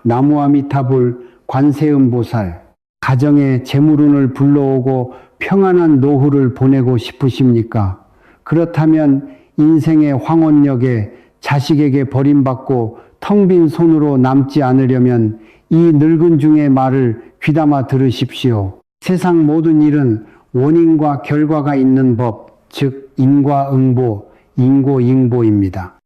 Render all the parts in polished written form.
나무아미타불 관세음보살, 가정에 재물운을 불러오고 평안한 노후를 보내고 싶으십니까? 그렇다면 인생의 황혼역에 자식에게 버림받고 텅 빈 손으로 남지 않으려면 이 늙은 중의 말을 귀담아 들으십시오. 세상 모든 일은 원인과 결과가 있는 법, 즉 인과응보, 인고잉보입니다.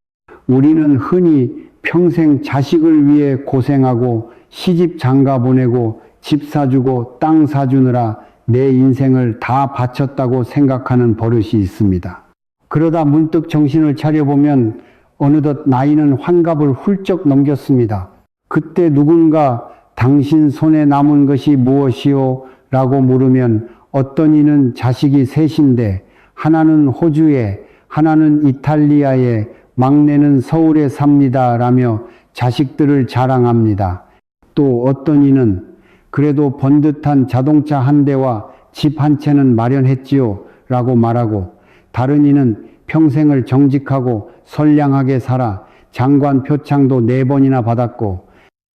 우리는 흔히 평생 자식을 위해 고생하고 시집 장가 보내고 집 사주고 땅 사주느라 내 인생을 다 바쳤다고 생각하는 버릇이 있습니다. 그러다 문득 정신을 차려보면 어느덧 나이는 환갑을 훌쩍 넘겼습니다. 그때 누군가 당신 손에 남은 것이 무엇이요? 라고 물으면 어떤 이는 자식이 셋인데 하나는 호주에, 하나는 이탈리아에, 막내는 서울에 삽니다. 라며 자식들을 자랑합니다. 또 어떤 이는 그래도 번듯한 자동차 한 대와 집 한 채는 마련했지요. 라고 말하고 다른 이는 평생을 정직하고 선량하게 살아 장관 표창도 4번이나 받았고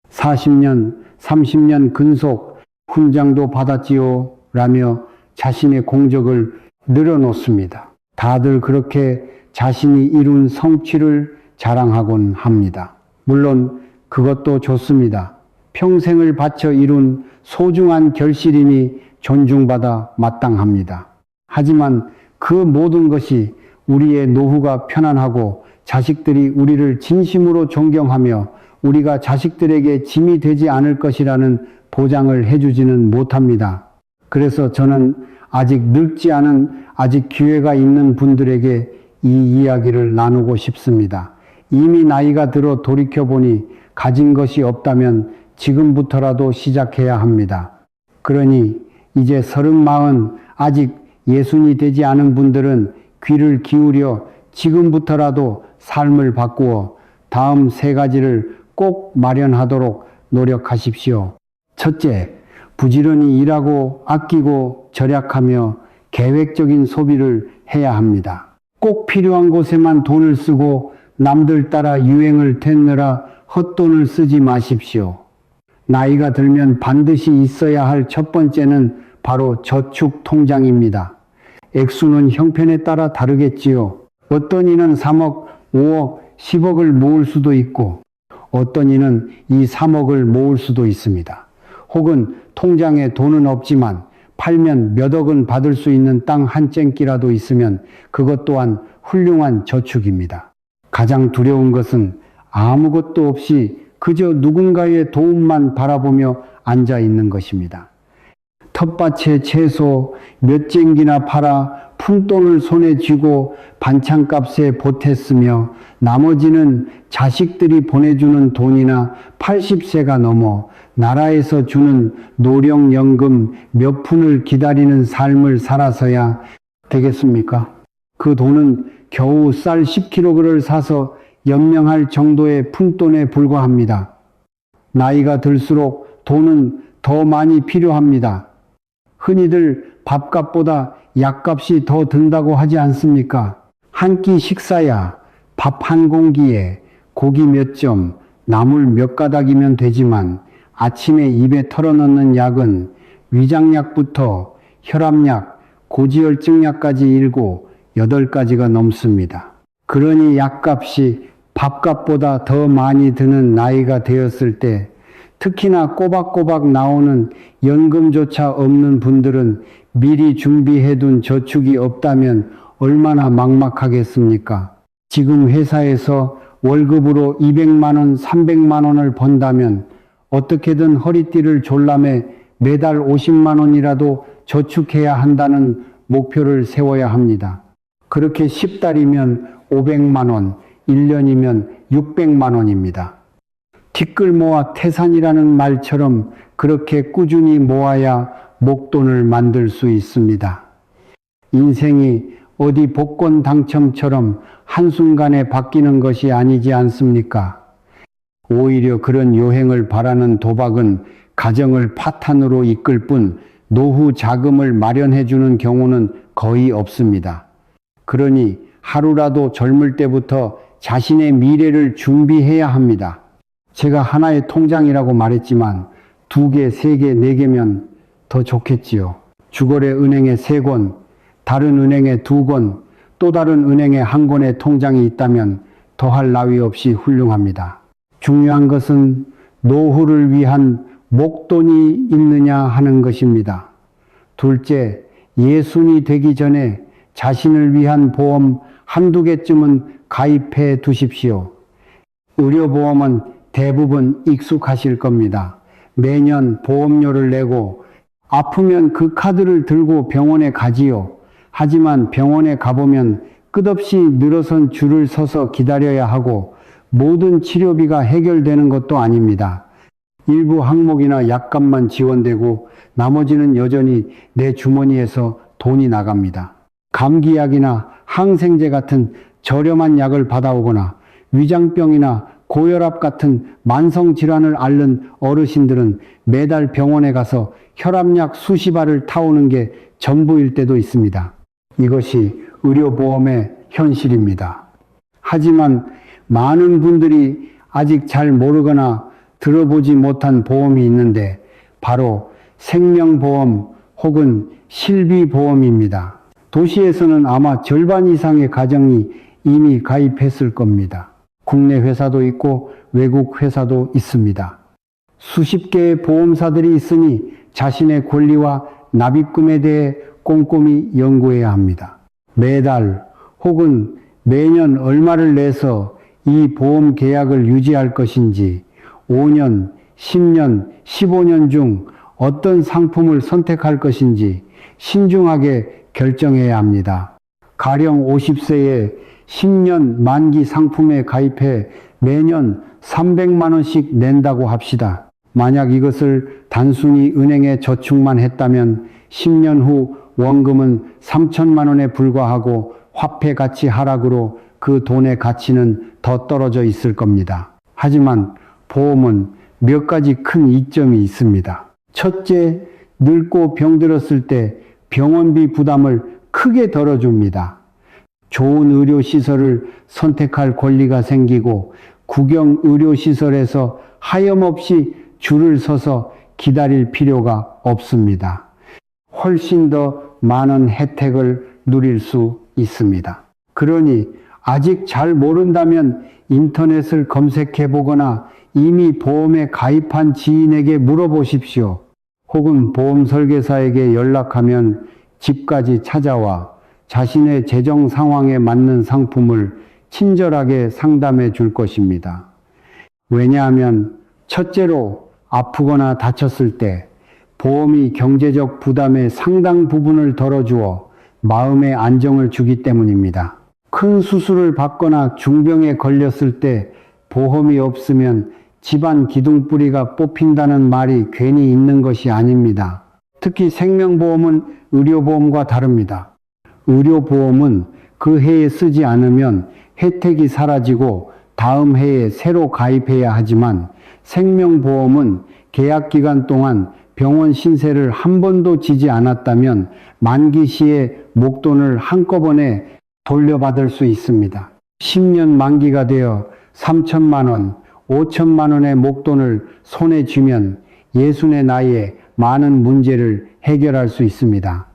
40년, 30년 근속 훈장도 받았지요. 라며 자신의 공적을 늘어놓습니다. 다들 그렇게 자신이 이룬 성취를 자랑하곤 합니다. 물론 그것도 좋습니다. 평생을 바쳐 이룬 소중한 결실이니 존중받아 마땅합니다. 하지만 그 모든 것이 우리의 노후가 편안하고 자식들이 우리를 진심으로 존경하며 우리가 자식들에게 짐이 되지 않을 것이라는 보장을 해주지는 못합니다. 그래서 저는 아직 늙지 않은 아직 기회가 있는 분들에게 이 이야기를 나누고 싶습니다. 이미 나이가 들어 돌이켜보니 가진 것이 없다면 지금부터라도 시작해야 합니다. 그러니 이제 30, 아직 예순이 되지 않은 분들은 귀를 기울여 지금부터라도 삶을 바꾸어 다음 3가지를 꼭 마련하도록 노력하십시오. 첫째, 부지런히 일하고 아끼고 절약하며 계획적인 소비를 해야 합니다. 꼭 필요한 곳에만 돈을 쓰고 남들 따라 유행을 택느라 헛돈을 쓰지 마십시오. 나이가 들면 반드시 있어야 할 첫 번째는 바로 저축 통장입니다. 액수는 형편에 따라 다르겠지요. 어떤 이는 3억, 5억, 10억을 모을 수도 있고 어떤 이는 이 3억을 모을 수도 있습니다. 혹은 통장에 돈은 없지만 팔면 몇 억은 받을 수 있는 땅 한 쟁기라도 있으면 그것 또한 훌륭한 저축입니다. 가장 두려운 것은 아무것도 없이 그저 누군가의 도움만 바라보며 앉아 있는 것입니다. 텃밭에 채소 몇 쟁기나 팔아 푼돈을 손에 쥐고 반찬값에 보탰으며 나머지는 자식들이 보내주는 돈이나 80세가 넘어 나라에서 주는 노령연금 몇 푼을 기다리는 삶을 살아서야 되겠습니까? 그 돈은 겨우 쌀 10kg를 사서 연명할 정도의 푼돈에 불과합니다. 나이가 들수록 돈은 더 많이 필요합니다. 흔히들 밥값보다 약값이 더 든다고 하지 않습니까? 한 끼 식사야 밥 한 공기에 고기 몇 점, 나물 몇 가닥이면 되지만 아침에 입에 털어넣는 약은 위장약부터 혈압약, 고지혈증약까지 7, 8가지가 넘습니다. 그러니 약값이 밥값보다 더 많이 드는 나이가 되었을 때 특히나 꼬박꼬박 나오는 연금조차 없는 분들은 미리 준비해둔 저축이 없다면 얼마나 막막하겠습니까? 지금 회사에서 월급으로 200만 원, 300만 원을 번다면 어떻게든 허리띠를 졸라매 매달 50만 원이라도 저축해야 한다는 목표를 세워야 합니다. 그렇게 10달이면 500만 원, 1년이면 600만 원입니다. 티끌 모아 태산이라는 말처럼 그렇게 꾸준히 모아야 목돈을 만들 수 있습니다. 인생이 어디 복권 당첨처럼 한순간에 바뀌는 것이 아니지 않습니까? 오히려 그런 요행을 바라는 도박은 가정을 파탄으로 이끌 뿐 노후 자금을 마련해 주는 경우는 거의 없습니다. 그러니 하루라도 젊을 때부터 자신의 미래를 준비해야 합니다. 제가 하나의 통장이라고 말했지만 2개, 3개, 4개면 더 좋겠지요. 주거래 은행에 3권, 다른 은행에 2권, 또 다른 은행에 1권의 통장이 있다면 더할 나위 없이 훌륭합니다. 중요한 것은 노후를 위한 목돈이 있느냐 하는 것입니다. 둘째, 예순이 되기 전에 자신을 위한 보험 1~2개쯤은 가입해 두십시오. 의료보험은 대부분 익숙하실 겁니다. 매년 보험료를 내고 아프면 그 카드를 들고 병원에 가지요. 하지만 병원에 가보면 끝없이 늘어선 줄을 서서 기다려야 하고 모든 치료비가 해결되는 것도 아닙니다. 일부 항목이나 약값만 지원되고 나머지는 여전히 내 주머니에서 돈이 나갑니다. 감기약이나 항생제 같은 저렴한 약을 받아오거나 위장병이나 고혈압 같은 만성질환을 앓는 어르신들은 매달 병원에 가서 혈압약 수십 알을 타오는 게 전부일 때도 있습니다. 이것이 의료보험의 현실입니다. 하지만 많은 분들이 아직 잘 모르거나 들어보지 못한 보험이 있는데 바로 생명보험 혹은 실비보험입니다. 도시에서는 아마 절반 이상의 가정이 이미 가입했을 겁니다. 국내 회사도 있고 외국 회사도 있습니다. 수십 개의 보험사들이 있으니 자신의 권리와 납입금에 대해 꼼꼼히 연구해야 합니다. 매달 혹은 매년 얼마를 내서 이 보험 계약을 유지할 것인지 5년, 10년, 15년 중 어떤 상품을 선택할 것인지 신중하게 결정해야 합니다. 가령 50세에 10년 만기 상품에 가입해 매년 300만 원씩 낸다고 합시다. 만약 이것을 단순히 은행에 저축만 했다면 10년 후 원금은 3천만 원에 불과하고 화폐 가치 하락으로 그 돈의 가치는 더 떨어져 있을 겁니다. 하지만 보험은 몇 가지 큰 이점이 있습니다. 첫째, 늙고 병들었을 때 병원비 부담을 크게 덜어줍니다. 좋은 의료시설을 선택할 권리가 생기고 국영 의료시설에서 하염없이 줄을 서서 기다릴 필요가 없습니다. 훨씬 더 많은 혜택을 누릴 수 있습니다. 그러니 아직 잘 모른다면 인터넷을 검색해 보거나 이미 보험에 가입한 지인에게 물어보십시오. 혹은 보험 설계사에게 연락하면 집까지 찾아와 자신의 재정 상황에 맞는 상품을 친절하게 상담해 줄 것입니다. 왜냐하면 첫째로 아프거나 다쳤을 때 보험이 경제적 부담의 상당 부분을 덜어주어 마음의 안정을 주기 때문입니다. 큰 수술을 받거나 중병에 걸렸을 때 보험이 없으면 집안 기둥뿌리가 뽑힌다는 말이 괜히 있는 것이 아닙니다. 특히 생명보험은 의료보험과 다릅니다. 의료보험은 그 해에 쓰지 않으면 혜택이 사라지고 다음 해에 새로 가입해야 하지만 생명보험은 계약기간 동안 병원 신세를 한 번도 지지 않았다면 만기 시에 목돈을 한꺼번에 돌려받을 수 있습니다. 10년 만기가 되어 3천만 원, 5천만 원의 목돈을 손에 쥐면 예순의 나이에 많은 문제를 해결할 수 있습니다.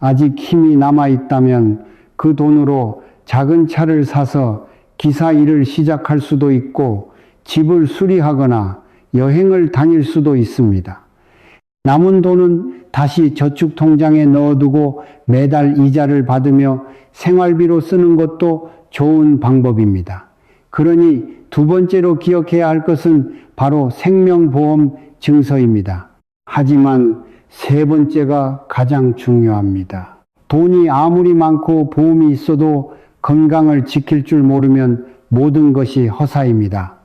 아직 힘이 남아있다면 그 돈으로 작은 차를 사서 기사 일을 시작할 수도 있고 집을 수리하거나 여행을 다닐 수도 있습니다. 남은 돈은 다시 저축통장에 넣어두고 매달 이자를 받으며 생활비로 쓰는 것도 좋은 방법입니다. 그러니 두 번째로 기억해야 할 것은 바로 생명보험 증서입니다. 하지만 세 번째가 가장 중요합니다. 돈이 아무리 많고 보험이 있어도 건강을 지킬 줄 모르면 모든 것이 허사입니다.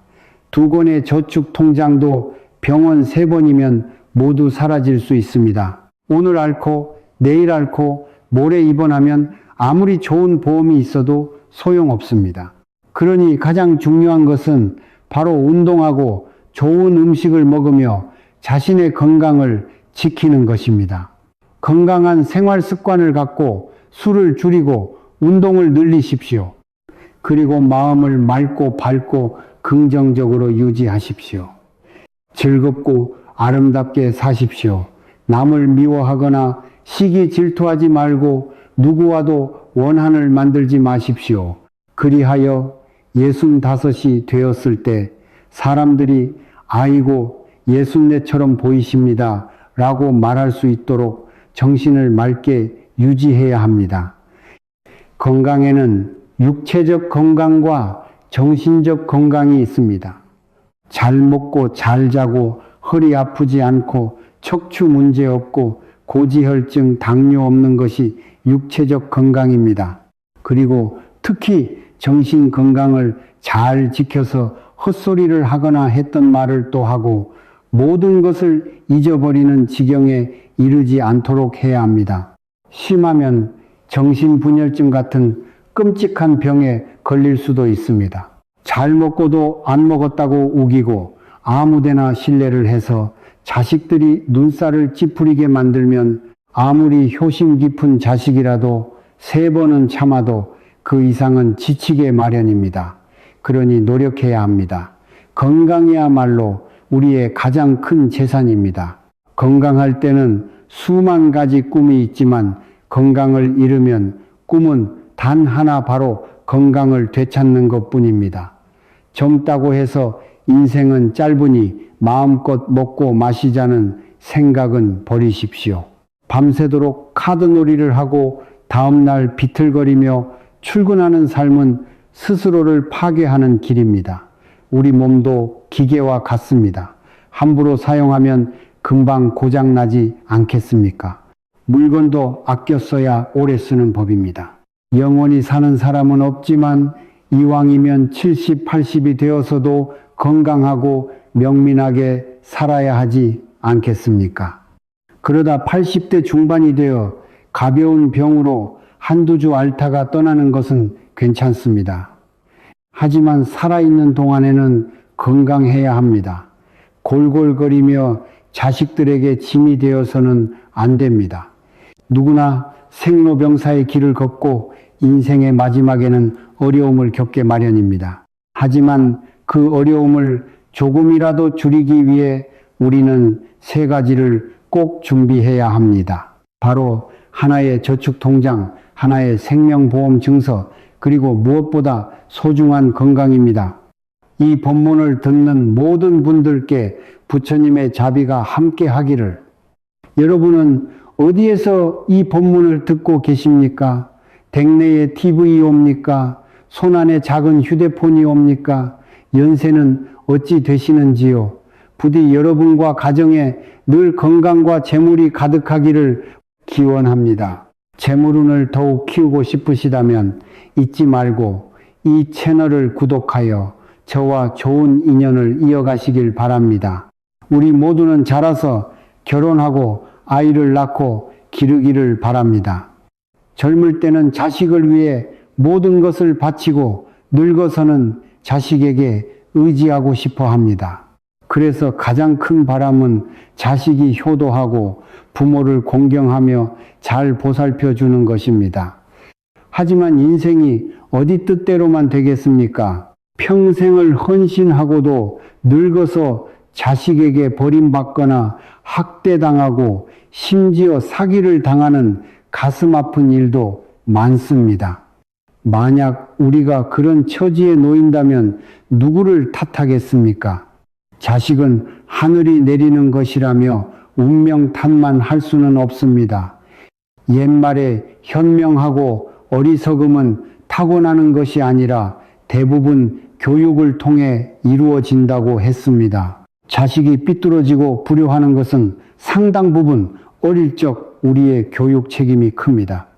2권의 저축통장도 병원 3번이면 모두 사라질 수 있습니다. 오늘 앓고 내일 앓고 모레 입원하면 아무리 좋은 보험이 있어도 소용없습니다. 그러니 가장 중요한 것은 바로 운동하고 좋은 음식을 먹으며 자신의 건강을 지키는 것입니다. 건강한 생활 습관을 갖고 술을 줄이고 운동을 늘리십시오. 그리고 마음을 맑고 밝고 긍정적으로 유지하십시오. 즐겁고 아름답게 사십시오. 남을 미워하거나 시기 질투하지 말고 누구와도 원한을 만들지 마십시오. 그리하여 65이 되었을 때 사람들이 아이고 64처럼 보이십니다 라고 말할 수 있도록 정신을 맑게 유지해야 합니다. 건강에는 육체적 건강과 정신적 건강이 있습니다. 잘 먹고 잘 자고 허리 아프지 않고 척추 문제 없고 고지혈증, 당뇨 없는 것이 육체적 건강입니다. 그리고 특히 정신 건강을 잘 지켜서 헛소리를 하거나 했던 말을 또 하고 모든 것을 잊어버리는 지경에 이르지 않도록 해야 합니다. 심하면 정신분열증 같은 끔찍한 병에 걸릴 수도 있습니다. 잘 먹고도 안 먹었다고 우기고 아무데나 신뢰를 해서 자식들이 눈살을 찌푸리게 만들면 아무리 효심 깊은 자식이라도 3번은 참아도 그 이상은 지치게 마련입니다. 그러니 노력해야 합니다. 건강이야말로 우리의 가장 큰 재산입니다. 건강할 때는 수만 가지 꿈이 있지만 건강을 잃으면 꿈은 단 하나, 바로 건강을 되찾는 것뿐입니다. 젊다고 해서 인생은 짧으니 마음껏 먹고 마시자는 생각은 버리십시오. 밤새도록 카드놀이를 하고 다음날 비틀거리며 출근하는 삶은 스스로를 파괴하는 길입니다. 우리 몸도 기계와 같습니다. 함부로 사용하면 금방 고장나지 않겠습니까? 물건도 아껴 써야 오래 쓰는 법입니다. 영원히 사는 사람은 없지만 이왕이면 70, 80이 되어서도 건강하고 명민하게 살아야 하지 않겠습니까? 그러다 80대 중반이 되어 가벼운 병으로 한두 주 앓다가 떠나는 것은 괜찮습니다. 하지만 살아있는 동안에는 건강해야 합니다. 골골거리며 자식들에게 짐이 되어서는 안 됩니다. 누구나 생로병사의 길을 걷고 인생의 마지막에는 어려움을 겪게 마련입니다. 하지만 그 어려움을 조금이라도 줄이기 위해 우리는 3가지를 꼭 준비해야 합니다. 바로 하나의 저축통장, 하나의 생명보험 증서, 그리고 무엇보다 소중한 건강입니다. 이 본문을 듣는 모든 분들께 부처님의 자비가 함께 하기를. 여러분은 어디에서 이 본문을 듣고 계십니까? 댁내에 TV 옵니까? 손안에 작은 휴대폰이 옵니까? 연세는 어찌 되시는지요? 부디 여러분과 가정에 늘 건강과 재물이 가득하기를 기원합니다. 재물운을 더욱 키우고 싶으시다면 잊지 말고 이 채널을 구독하여 저와 좋은 인연을 이어가시길 바랍니다. 우리 모두는 자라서 결혼하고 아이를 낳고 기르기를 바랍니다. 젊을 때는 자식을 위해 모든 것을 바치고 늙어서는 자식에게 의지하고 싶어 합니다. 그래서 가장 큰 바람은 자식이 효도하고 부모를 공경하며 잘 보살펴 주는 것입니다. 하지만 인생이 어디 뜻대로만 되겠습니까? 평생을 헌신하고도 늙어서 자식에게 버림받거나 학대당하고 심지어 사기를 당하는 가슴 아픈 일도 많습니다. 만약 우리가 그런 처지에 놓인다면 누구를 탓하겠습니까? 자식은 하늘이 내리는 것이라며 운명 탓만 할 수는 없습니다. 옛말에 현명하고 어리석음은 타고나는 것이 아니라 대부분 교육을 통해 이루어진다고 했습니다. 자식이 삐뚤어지고 불효하는 것은 상당 부분 어릴 적 우리의 교육 책임이 큽니다.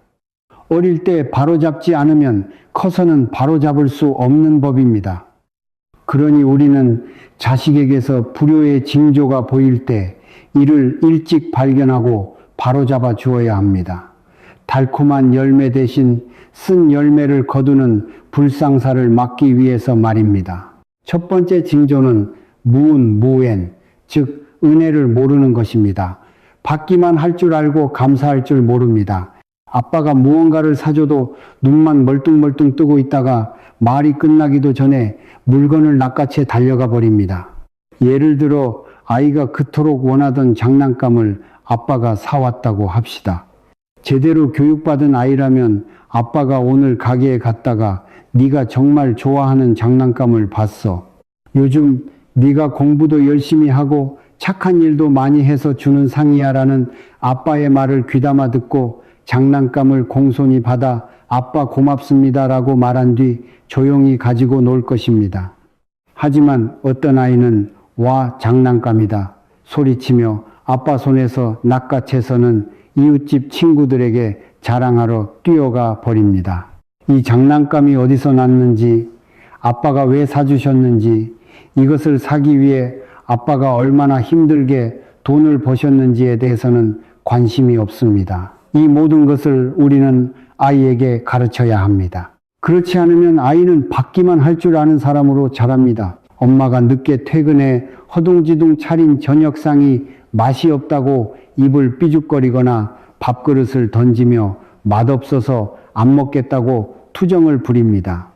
어릴 때 바로잡지 않으면 커서는 바로잡을 수 없는 법입니다. 그러니 우리는 자식에게서 불효의 징조가 보일 때 이를 일찍 발견하고 바로잡아 주어야 합니다. 달콤한 열매 대신 쓴 열매를 거두는 불상사를 막기 위해서 말입니다. 첫 번째 징조는 무은, 즉 은혜를 모르는 것입니다. 받기만 할 줄 알고 감사할 줄 모릅니다. 아빠가 무언가를 사줘도 눈만 멀뚱멀뚱 뜨고 있다가 말이 끝나기도 전에 물건을 낚아채 달려가 버립니다. 예를 들어 아이가 그토록 원하던 장난감을 아빠가 사왔다고 합시다. 제대로 교육받은 아이라면 아빠가 오늘 가게에 갔다가 네가 정말 좋아하는 장난감을 봤어. 요즘 네가 공부도 열심히 하고 착한 일도 많이 해서 주는 상이야 라는 아빠의 말을 귀담아 듣고 장난감을 공손히 받아 아빠 고맙습니다 라고 말한 뒤 조용히 가지고 놀 것입니다. 하지만 어떤 아이는 와 장난감이다 소리치며 아빠 손에서 낚아채서는 이웃집 친구들에게 자랑하러 뛰어가 버립니다. 이 장난감이 어디서 났는지, 아빠가 왜 사주셨는지, 이것을 사기 위해 아빠가 얼마나 힘들게 돈을 버셨는지에 대해서는 관심이 없습니다. 이 모든 것을 우리는 아이에게 가르쳐야 합니다. 그렇지 않으면 아이는 받기만 할 줄 아는 사람으로 자랍니다. 엄마가 늦게 퇴근해 허둥지둥 차린 저녁상이 맛이 없다고 입을 삐죽거리거나 밥그릇을 던지며 맛없어서 안 먹겠다고 투정을 부립니다.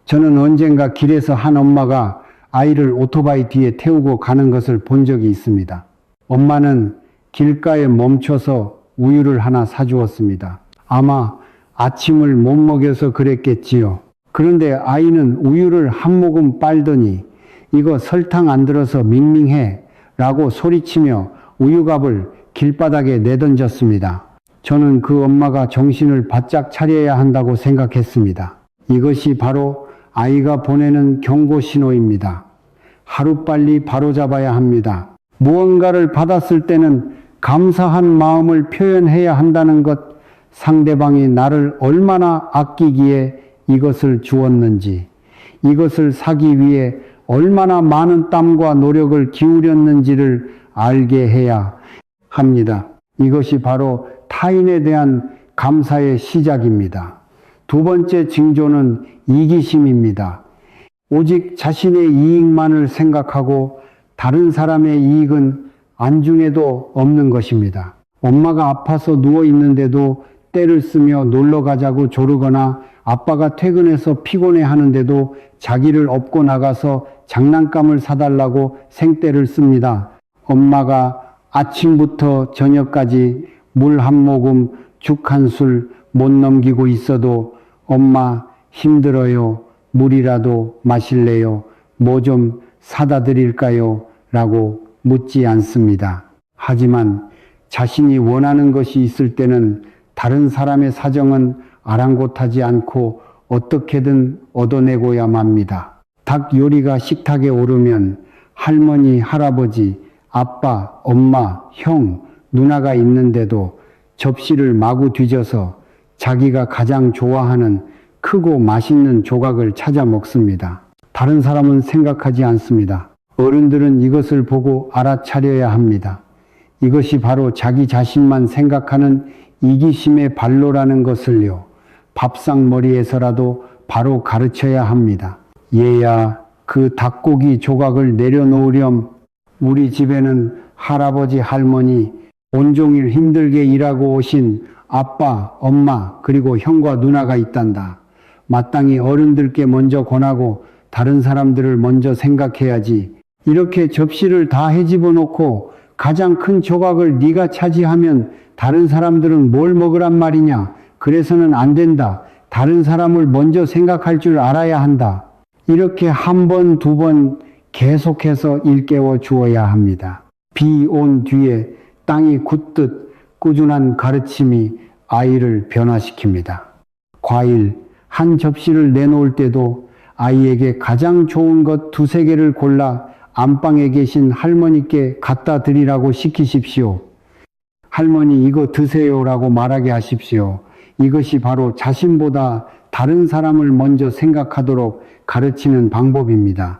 저는 언젠가 길에서 한 엄마가 아이를 오토바이 뒤에 태우고 가는 것을 본 적이 있습니다. 엄마는 길가에 멈춰서 우유를 하나 사주었습니다. 아마 아침을 못 먹여서 그랬겠지요. 그런데 아이는 우유를 한 모금 빨더니 이거 설탕 안 들어서 밍밍해 라고 소리치며 우유값을 길바닥에 내던졌습니다. 저는 그 엄마가 정신을 바짝 차려야 한다고 생각했습니다. 이것이 바로 아이가 보내는 경고 신호입니다. 하루빨리 바로잡아야 합니다. 무언가를 받았을 때는 감사한 마음을 표현해야 한다는 것, 상대방이 나를 얼마나 아끼기에 이것을 주었는지, 이것을 사기 위해 얼마나 많은 땀과 노력을 기울였는지를 알게 해야 합니다. 이것이 바로 타인에 대한 감사의 시작입니다. 두 번째 징조는 이기심입니다. 오직 자신의 이익만을 생각하고 다른 사람의 이익은 안중에도 없는 것입니다. 엄마가 아파서 누워 있는데도 떼를 쓰며 놀러 가자고 조르거나 아빠가 퇴근해서 피곤해 하는데도 자기를 업고 나가서 장난감을 사달라고 생떼를 씁니다. 엄마가 아침부터 저녁까지 물 한 모금, 죽 한 술 못 넘기고 있어도 엄마 힘들어요. 물이라도 마실래요? 뭐 좀 사다 드릴까요? 라고 묻지 않습니다. 하지만 자신이 원하는 것이 있을 때는 다른 사람의 사정은 아랑곳하지 않고 어떻게든 얻어내고야 맙니다. 닭 요리가 식탁에 오르면 할머니, 할아버지, 아빠, 엄마, 형, 누나가 있는데도 접시를 마구 뒤져서 자기가 가장 좋아하는 크고 맛있는 조각을 찾아 먹습니다. 다른 사람은 생각하지 않습니다. 어른들은 이것을 보고 알아차려야 합니다. 이것이 바로 자기 자신만 생각하는 이기심의 발로라는 것을요. 밥상머리에서라도 바로 가르쳐야 합니다. 얘야, 그 닭고기 조각을 내려놓으렴. 우리 집에는 할아버지, 할머니, 온종일 힘들게 일하고 오신 아빠, 엄마, 그리고 형과 누나가 있단다. 마땅히 어른들께 먼저 권하고 다른 사람들을 먼저 생각해야지. 이렇게 접시를 다 헤집어 놓고 가장 큰 조각을 네가 차지하면 다른 사람들은 뭘 먹으란 말이냐. 그래서는 안 된다. 다른 사람을 먼저 생각할 줄 알아야 한다. 이렇게 한 번, 두 번 계속해서 일깨워 주어야 합니다. 비 온 뒤에 땅이 굳듯 꾸준한 가르침이 아이를 변화시킵니다. 과일 한 접시를 내놓을 때도 아이에게 가장 좋은 것 두세 개를 골라 안방에 계신 할머니께 갖다 드리라고 시키십시오. 할머니 이거 드세요라고 말하게 하십시오. 이것이 바로 자신보다 다른 사람을 먼저 생각하도록 가르치는 방법입니다.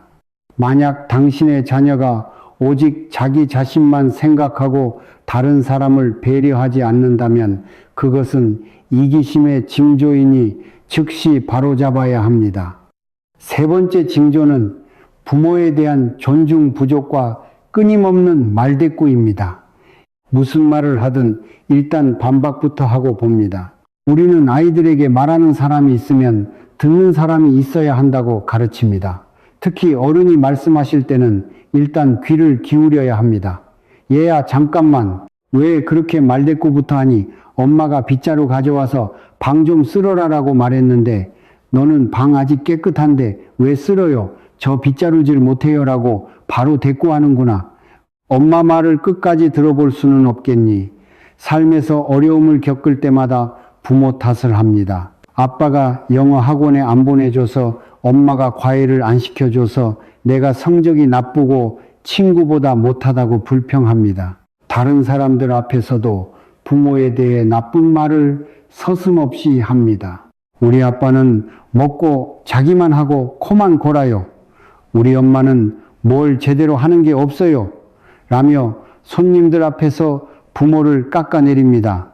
만약 당신의 자녀가 오직 자기 자신만 생각하고 다른 사람을 배려하지 않는다면 그것은 이기심의 징조이니 즉시 바로잡아야 합니다. 세 번째 징조는 부모에 대한 존중 부족과 끊임없는 말대꾸입니다. 무슨 말을 하든 일단 반박부터 하고 봅니다. 우리는 아이들에게 말하는 사람이 있으면 듣는 사람이 있어야 한다고 가르칩니다. 특히 어른이 말씀하실 때는 일단 귀를 기울여야 합니다. 얘야 잠깐만, 왜 그렇게 말대꾸부터 하니? 엄마가 빗자루 가져와서 방 좀 쓸어라라고 말했는데 너는 방 아직 깨끗한데 왜 쓸어요? 저 빗자루질 못해요 라고 바로 대꾸하는구나. 엄마 말을 끝까지 들어볼 수는 없겠니? 삶에서 어려움을 겪을 때마다 부모 탓을 합니다. 아빠가 영어 학원에 안 보내줘서, 엄마가 과외를 안 시켜줘서, 내가 성적이 나쁘고 친구보다 못하다고 불평합니다. 다른 사람들 앞에서도 부모에 대해 나쁜 말을 서슴없이 합니다. 우리 아빠는 먹고 자기만 하고 코만 골아요. 우리 엄마는 뭘 제대로 하는 게 없어요. 라며 손님들 앞에서 부모를 깎아내립니다.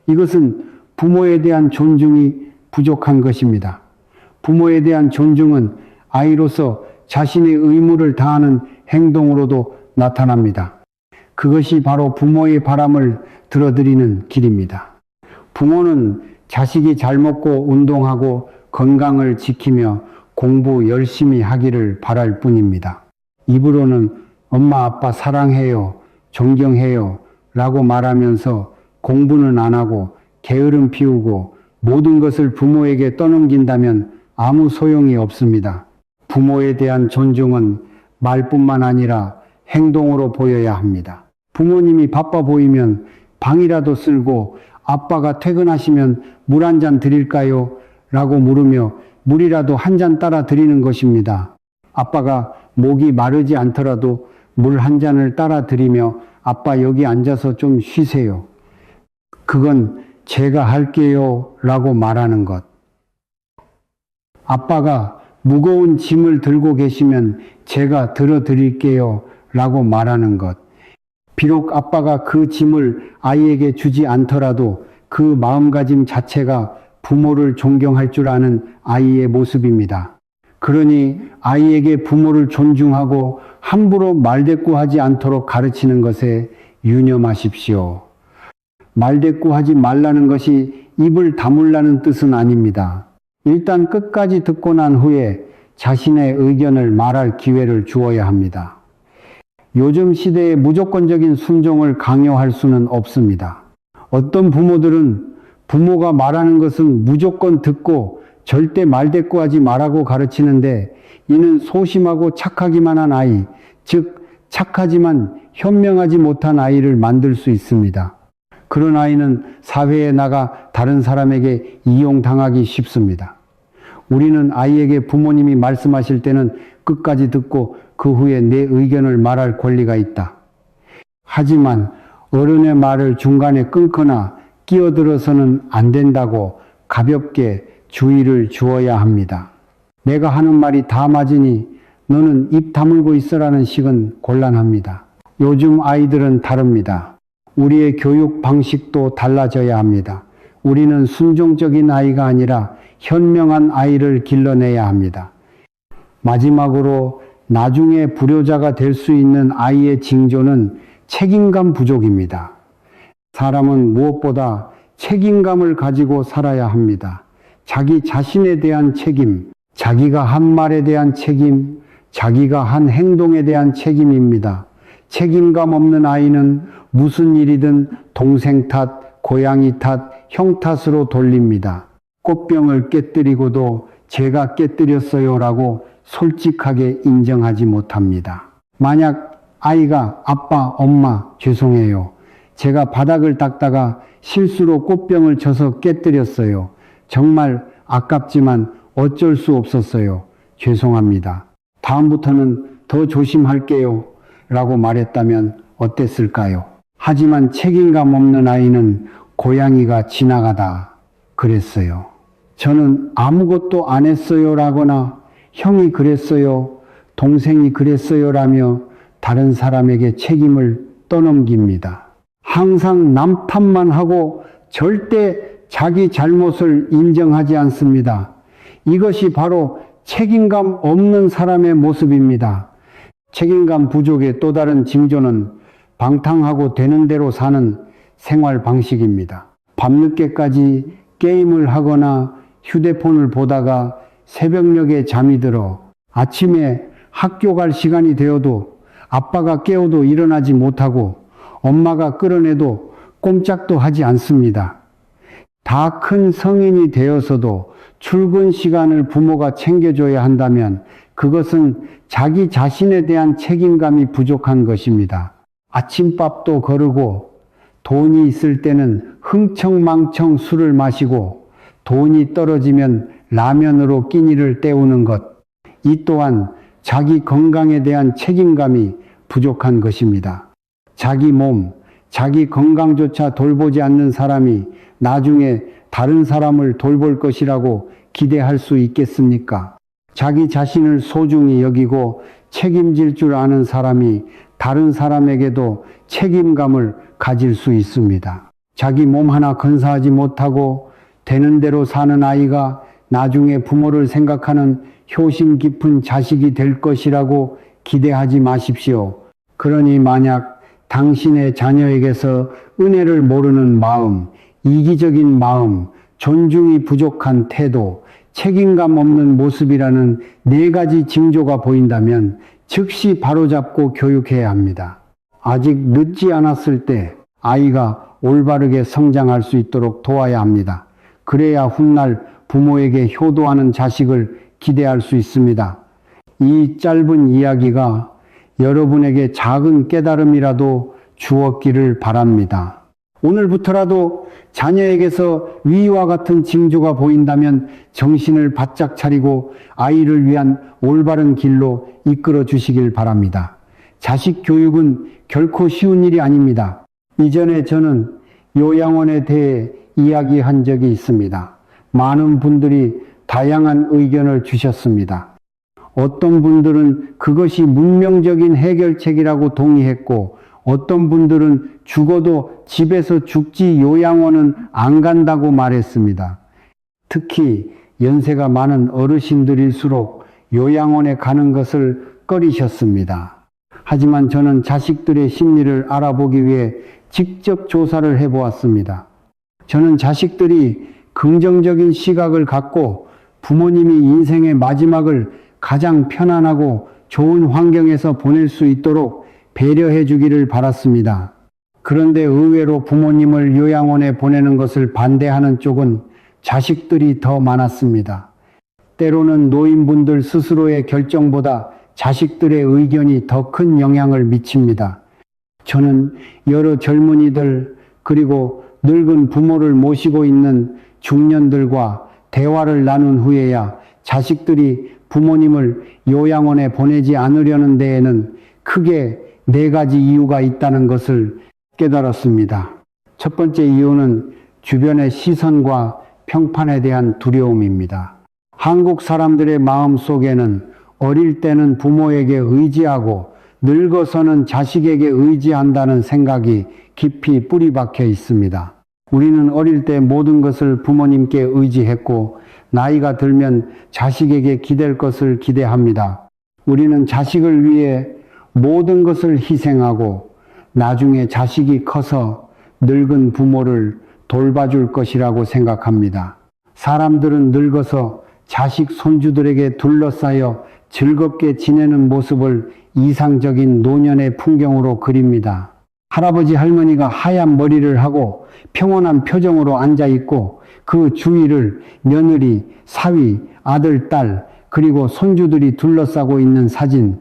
이것은 부모에 대한 존중이 부족한 것입니다. 부모에 대한 존중은 아이로서 자신의 의무를 다하는 행동으로도 나타납니다. 그것이 바로 부모의 바람을 들어드리는 길입니다. 부모는 자식이 잘 먹고 운동하고 건강을 지키며 공부 열심히 하기를 바랄 뿐입니다. 입으로는 엄마 아빠 사랑해요, 존경해요 라고 말하면서 공부는 안 하고 게으름 피우고 모든 것을 부모에게 떠넘긴다면 아무 소용이 없습니다. 부모에 대한 존중은 말뿐만 아니라 행동으로 보여야 합니다. 부모님이 바빠 보이면 방이라도 쓸고 아빠가 퇴근하시면 물 한 잔 드릴까요? 라고 물으며 물이라도 한 잔 따라 드리는 것입니다. 아빠가 목이 마르지 않더라도 물 한 잔을 따라 드리며 아빠 여기 앉아서 좀 쉬세요. 그건 제가 할게요 라고 말하는 것. 아빠가 무거운 짐을 들고 계시면 제가 들어 드릴게요 라고 말하는 것. 비록 아빠가 그 짐을 아이에게 주지 않더라도 그 마음가짐 자체가 부모를 존경할 줄 아는 아이의 모습입니다. 그러니 아이에게 부모를 존중하고 함부로 말대꾸하지 않도록 가르치는 것에 유념하십시오. 말대꾸하지 말라는 것이 입을 다물라는 뜻은 아닙니다. 일단 끝까지 듣고 난 후에 자신의 의견을 말할 기회를 주어야 합니다. 요즘 시대에 무조건적인 순종을 강요할 수는 없습니다. 어떤 부모들은 부모가 말하는 것은 무조건 듣고 절대 말대꾸하지 말라고 가르치는데 이는 소심하고 착하기만 한 아이, 즉 착하지만 현명하지 못한 아이를 만들 수 있습니다. 그런 아이는 사회에 나가 다른 사람에게 이용당하기 쉽습니다. 우리는 아이에게 부모님이 말씀하실 때는 끝까지 듣고 그 후에 내 의견을 말할 권리가 있다. 하지만 어른의 말을 중간에 끊거나 끼어들어서는 안 된다고 가볍게 주의를 주어야 합니다. 내가 하는 말이 다 맞으니 너는 입 다물고 있으라는 식은 곤란합니다. 요즘 아이들은 다릅니다. 우리의 교육 방식도 달라져야 합니다. 우리는 순종적인 아이가 아니라 현명한 아이를 길러내야 합니다. 마지막으로 나중에 불효자가 될 수 있는 아이의 징조는 책임감 부족입니다. 사람은 무엇보다 책임감을 가지고 살아야 합니다. 자기 자신에 대한 책임, 자기가 한 말에 대한 책임, 자기가 한 행동에 대한 책임입니다. 책임감 없는 아이는 무슨 일이든 동생 탓, 고양이 탓, 형 탓으로 돌립니다. 꽃병을 깨뜨리고도 제가 깨뜨렸어요 라고 솔직하게 인정하지 못합니다. 만약 아이가 아빠, 엄마 죄송해요. 제가 바닥을 닦다가 실수로 꽃병을 쳐서 깨뜨렸어요. 정말 아깝지만 어쩔 수 없었어요. 죄송합니다. 다음부터는 더 조심할게요 라고 말했다면 어땠을까요? 하지만 책임감 없는 아이는 고양이가 지나가다 그랬어요. 저는 아무것도 안 했어요 라거나 형이 그랬어요, 동생이 그랬어요 라며 다른 사람에게 책임을 떠넘깁니다. 항상 남 탓만 하고 절대 자기 잘못을 인정하지 않습니다. 이것이 바로 책임감 없는 사람의 모습입니다. 책임감 부족의 또 다른 징조는 방탕하고 되는 대로 사는 생활 방식입니다. 밤늦게까지 게임을 하거나 휴대폰을 보다가 새벽녘에 잠이 들어 아침에 학교 갈 시간이 되어도 아빠가 깨워도 일어나지 못하고 엄마가 끌어내도 꼼짝도 하지 않습니다. 다 큰 성인이 되어서도 출근 시간을 부모가 챙겨줘야 한다면 그것은 자기 자신에 대한 책임감이 부족한 것입니다. 아침밥도 거르고 돈이 있을 때는 흥청망청 술을 마시고 돈이 떨어지면 라면으로 끼니를 때우는 것. 이 또한 자기 건강에 대한 책임감이 부족한 것입니다. 자기 몸, 자기 건강조차 돌보지 않는 사람이 나중에 다른 사람을 돌볼 것이라고 기대할 수 있겠습니까? 자기 자신을 소중히 여기고 책임질 줄 아는 사람이 다른 사람에게도 책임감을 가질 수 있습니다. 자기 몸 하나 건사하지 못하고 되는 대로 사는 아이가 나중에 부모를 생각하는 효심 깊은 자식이 될 것이라고 기대하지 마십시오. 그러니 만약 당신의 자녀에게서 은혜를 모르는 마음, 이기적인 마음, 존중이 부족한 태도, 책임감 없는 모습이라는 4가지 징조가 보인다면 즉시 바로잡고 교육해야 합니다. 아직 늦지 않았을 때 아이가 올바르게 성장할 수 있도록 도와야 합니다. 그래야 훗날 부모에게 효도하는 자식을 기대할 수 있습니다. 이 짧은 이야기가 여러분에게 작은 깨달음이라도 주었기를 바랍니다. 오늘부터라도 자녀에게서 위와 같은 징조가 보인다면 정신을 바짝 차리고 아이를 위한 올바른 길로 이끌어 주시길 바랍니다. 자식 교육은 결코 쉬운 일이 아닙니다. 이전에 저는 요양원에 대해 이야기한 적이 있습니다. 많은 분들이 다양한 의견을 주셨습니다. 어떤 분들은 그것이 문명적인 해결책이라고 동의했고 어떤 분들은 죽어도 집에서 죽지 요양원은 안 간다고 말했습니다. 특히 연세가 많은 어르신들일수록 요양원에 가는 것을 꺼리셨습니다. 하지만 저는 자식들의 심리를 알아보기 위해 직접 조사를 해보았습니다. 저는 자식들이 긍정적인 시각을 갖고 부모님이 인생의 마지막을 가장 편안하고 좋은 환경에서 보낼 수 있도록 배려해 주기를 바랐습니다. 그런데 의외로 부모님을 요양원에 보내는 것을 반대하는 쪽은 자식들이 더 많았습니다. 때로는 노인분들 스스로의 결정보다 자식들의 의견이 더 큰 영향을 미칩니다. 저는 여러 젊은이들 그리고 늙은 부모를 모시고 있는 중년들과 대화를 나눈 후에야 자식들이 부모님을 요양원에 보내지 않으려는 데에는 크게 4가지 이유가 있다는 것을 깨달았습니다. 첫 번째 이유는 주변의 시선과 평판에 대한 두려움입니다. 한국 사람들의 마음 속에는 어릴 때는 부모에게 의지하고 늙어서는 자식에게 의지한다는 생각이 깊이 뿌리 박혀 있습니다. 우리는 어릴 때 모든 것을 부모님께 의지했고 나이가 들면 자식에게 기댈 것을 기대합니다. 우리는 자식을 위해 모든 것을 희생하고 나중에 자식이 커서 늙은 부모를 돌봐줄 것이라고 생각합니다. 사람들은 늙어서 자식 손주들에게 둘러싸여 즐겁게 지내는 모습을 이상적인 노년의 풍경으로 그립니다. 할아버지 할머니가 하얀 머리를 하고 평온한 표정으로 앉아 있고 그 주위를 며느리, 사위, 아들, 딸 그리고 손주들이 둘러싸고 있는 사진.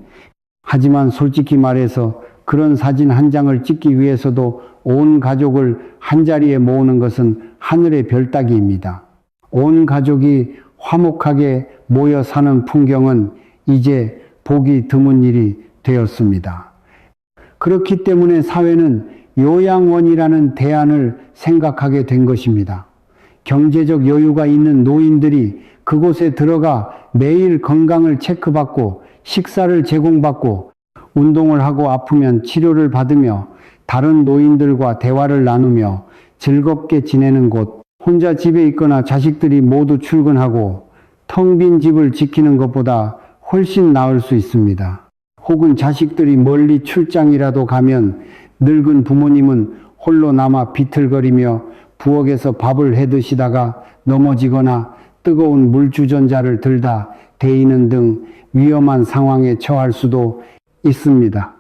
하지만 솔직히 말해서 그런 사진 한 장을 찍기 위해서도 온 가족을 한자리에 모으는 것은 하늘의 별 따기입니다. 온 가족이 화목하게 모여 사는 풍경은 이제 보기 드문 일이 되었습니다. 그렇기 때문에 사회는 요양원이라는 대안을 생각하게 된 것입니다. 경제적 여유가 있는 노인들이 그곳에 들어가 매일 건강을 체크받고 식사를 제공받고 운동을 하고 아프면 치료를 받으며 다른 노인들과 대화를 나누며 즐겁게 지내는 곳, 혼자 집에 있거나 자식들이 모두 출근하고 텅 빈 집을 지키는 것보다 훨씬 나을 수 있습니다. 혹은 자식들이 멀리 출장이라도 가면 늙은 부모님은 홀로 남아 비틀거리며 부엌에서 밥을 해 드시다가 넘어지거나 뜨거운 물주전자를 들다 데이는 등 위험한 상황에 처할 수도 있습니다.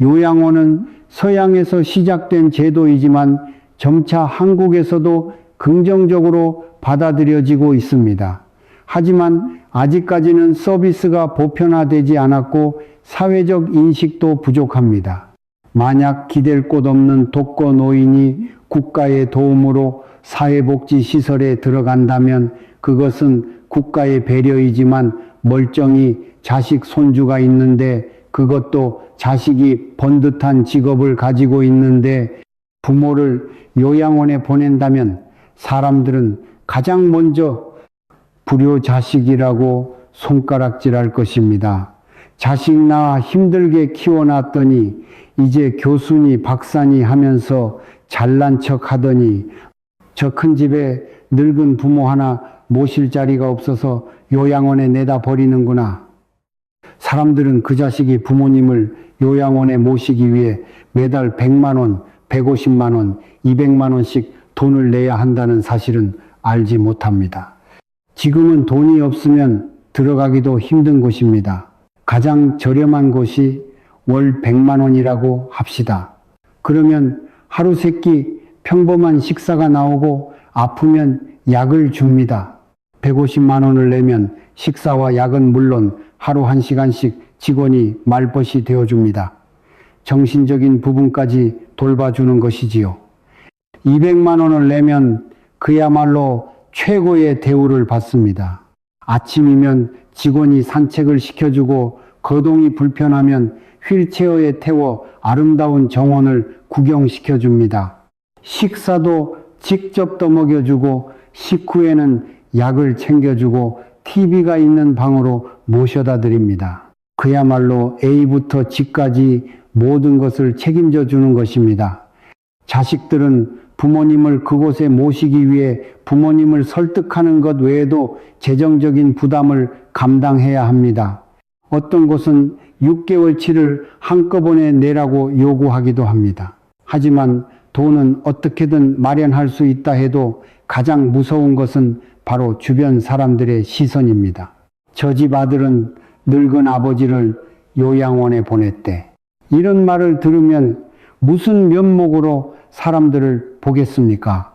요양원은 서양에서 시작된 제도이지만 점차 한국에서도 긍정적으로 받아들여지고 있습니다. 하지만 아직까지는 서비스가 보편화되지 않았고 사회적 인식도 부족합니다. 만약 기댈 곳 없는 독거 노인이 국가의 도움으로 사회복지시설에 들어간다면 그것은 국가의 배려이지만 멀쩡히 자식 손주가 있는데, 그것도 자식이 번듯한 직업을 가지고 있는데 부모를 요양원에 보낸다면 사람들은 가장 먼저 불효자식이라고 손가락질할 것입니다. 자식 낳아 힘들게 키워놨더니 이제 교수니 박사니 하면서 잘난 척 하더니 저 큰 집에 늙은 부모 하나 모실 자리가 없어서 요양원에 내다 버리는구나. 사람들은 그 자식이 부모님을 요양원에 모시기 위해 매달 100만 원, 150만 원, 200만 원씩 돈을 내야 한다는 사실은 알지 못합니다. 지금은 돈이 없으면 들어가기도 힘든 곳입니다. 가장 저렴한 곳이 월 100만 원이라고 합시다. 그러면 하루 세끼 평범한 식사가 나오고 아프면 약을 줍니다. 150만 원을 내면 식사와 약은 물론 하루 1시간씩 직원이 말벗이 되어줍니다. 정신적인 부분까지 돌봐주는 것이지요. 200만 원을 내면 그야말로 최고의 대우를 받습니다. 아침이면 직원이 산책을 시켜주고 거동이 불편하면 휠체어에 태워 아름다운 정원을 구경시켜줍니다. 식사도 직접 떠먹여주고 식후에는 약을 챙겨주고 TV가 있는 방으로 모셔다 드립니다. 그야말로 A부터 G까지 모든 것을 책임져 주는 것입니다. 자식들은 부모님을 그곳에 모시기 위해 부모님을 설득하는 것 외에도 재정적인 부담을 감당해야 합니다. 어떤 곳은 6개월치를 한꺼번에 내라고 요구하기도 합니다. 하지만 돈은 어떻게든 마련할 수 있다 해도 가장 무서운 것은 바로 주변 사람들의 시선입니다. 저 집 아들은 늙은 아버지를 요양원에 보냈대. 이런 말을 들으면 무슨 면목으로 사람들을 보겠습니까?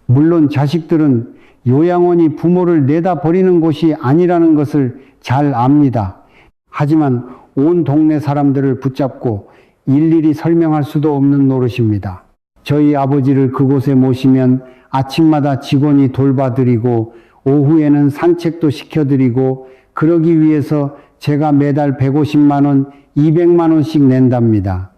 물론 자식들은 요양원이 부모를 내다 버리는 곳이 아니라는 것을 잘 압니다. 하지만 온 동네 사람들을 붙잡고 일일이 설명할 수도 없는 노릇입니다. 저희 아버지를 그곳에 모시면 아침마다 직원이 돌봐드리고 오후에는 산책도 시켜드리고 그러기 위해서 제가 매달 150만 원, 200만 원씩 낸답니다.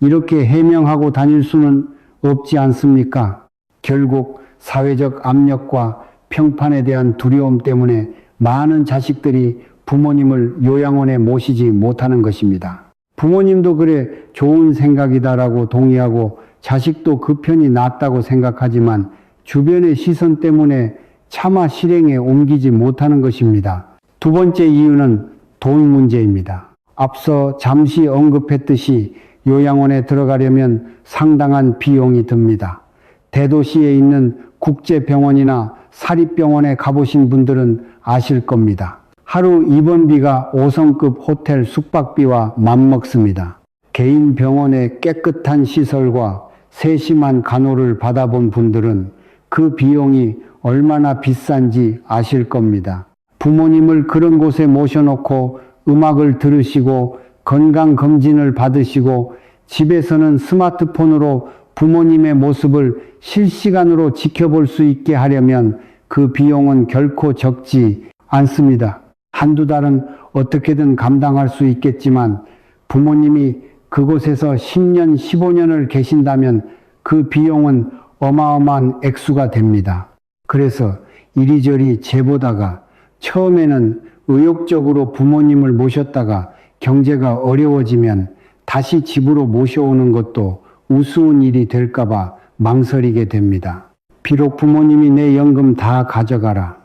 이렇게 해명하고 다닐 수는 없지 않습니까? 결국 사회적 압력과 평판에 대한 두려움 때문에 많은 자식들이 부모님을 요양원에 모시지 못하는 것입니다. 부모님도 그래 좋은 생각이다라고 동의하고 자식도 그 편이 낫다고 생각하지만 주변의 시선 때문에 차마 실행에 옮기지 못하는 것입니다. 두 번째 이유는 돈 문제입니다. 앞서 잠시 언급했듯이 요양원에 들어가려면 상당한 비용이 듭니다. 대도시에 있는 국제병원이나 사립병원에 가보신 분들은 아실 겁니다. 하루 입원비가 5성급 호텔 숙박비와 맞먹습니다. 개인 병원의 깨끗한 시설과 세심한 간호를 받아본 분들은 그 비용이 얼마나 비싼지 아실 겁니다. 부모님을 그런 곳에 모셔놓고 음악을 들으시고 건강검진을 받으시고 집에서는 스마트폰으로 부모님의 모습을 실시간으로 지켜볼 수 있게 하려면 그 비용은 결코 적지 않습니다. 한두 달은 어떻게든 감당할 수 있겠지만 부모님이 그곳에서 10년, 15년을 계신다면 그 비용은 어마어마한 액수가 됩니다. 그래서 이리저리 재보다가 처음에는 의욕적으로 부모님을 모셨다가 경제가 어려워지면 다시 집으로 모셔오는 것도 우스운 일이 될까봐 망설이게 됩니다. 비록 부모님이 내 연금 다 가져가라.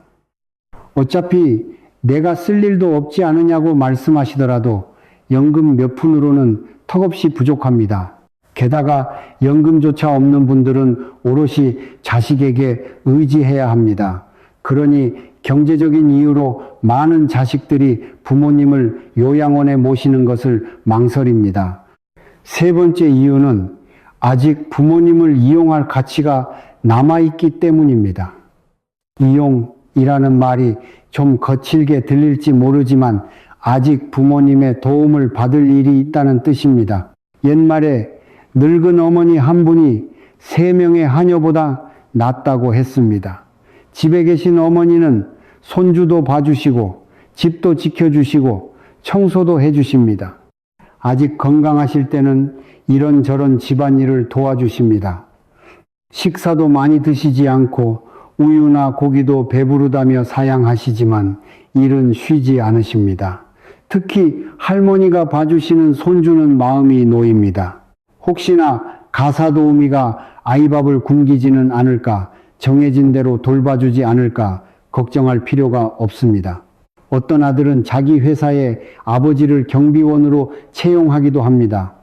어차피 내가 쓸 일도 없지 않으냐고 말씀하시더라도 연금 몇 푼으로는 턱없이 부족합니다. 게다가 연금조차 없는 분들은 오롯이 자식에게 의지해야 합니다. 그러니 경제적인 이유로 많은 자식들이 부모님을 요양원에 모시는 것을 망설입니다. 세 번째 이유는 아직 부모님을 이용할 가치가 남아있기 때문입니다. 이용이라는 말이 좀 거칠게 들릴지 모르지만 아직 부모님의 도움을 받을 일이 있다는 뜻입니다. 옛말에 늙은 어머니 한 분이 3명의 하녀보다 낫다고 했습니다. 집에 계신 어머니는 손주도 봐주시고 집도 지켜주시고 청소도 해주십니다. 아직 건강하실 때는 이런저런 집안일을 도와주십니다. 식사도 많이 드시지 않고 우유나 고기도 배부르다며 사양하시지만 일은 쉬지 않으십니다. 특히 할머니가 봐주시는 손주는 마음이 놓입니다. 혹시나 가사도우미가 아이밥을 굶기지는 않을까, 정해진 대로 돌봐주지 않을까 걱정할 필요가 없습니다. 어떤 아들은 자기 회사에 아버지를 경비원으로 채용하기도 합니다.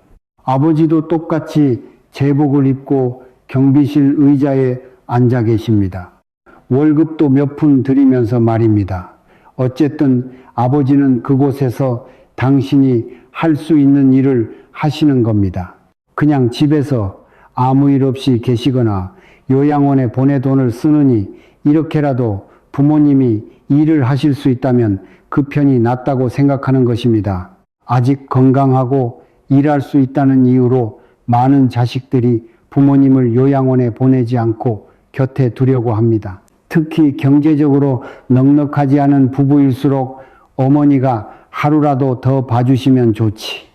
아버지도 똑같이 제복을 입고 경비실 의자에 앉아 계십니다. 월급도 몇 푼 드리면서 말입니다. 어쨌든 아버지는 그곳에서 당신이 할 수 있는 일을 하시는 겁니다. 그냥 집에서 아무 일 없이 계시거나 요양원에 보내돈을 쓰느니 이렇게라도 부모님이 일을 하실 수 있다면 그 편이 낫다고 생각하는 것입니다. 아직 건강하고 일할 수 있다는 이유로 많은 자식들이 부모님을 요양원에 보내지 않고 곁에 두려고 합니다. 특히 경제적으로 넉넉하지 않은 부부일수록 어머니가 하루라도 더 봐주시면 좋지.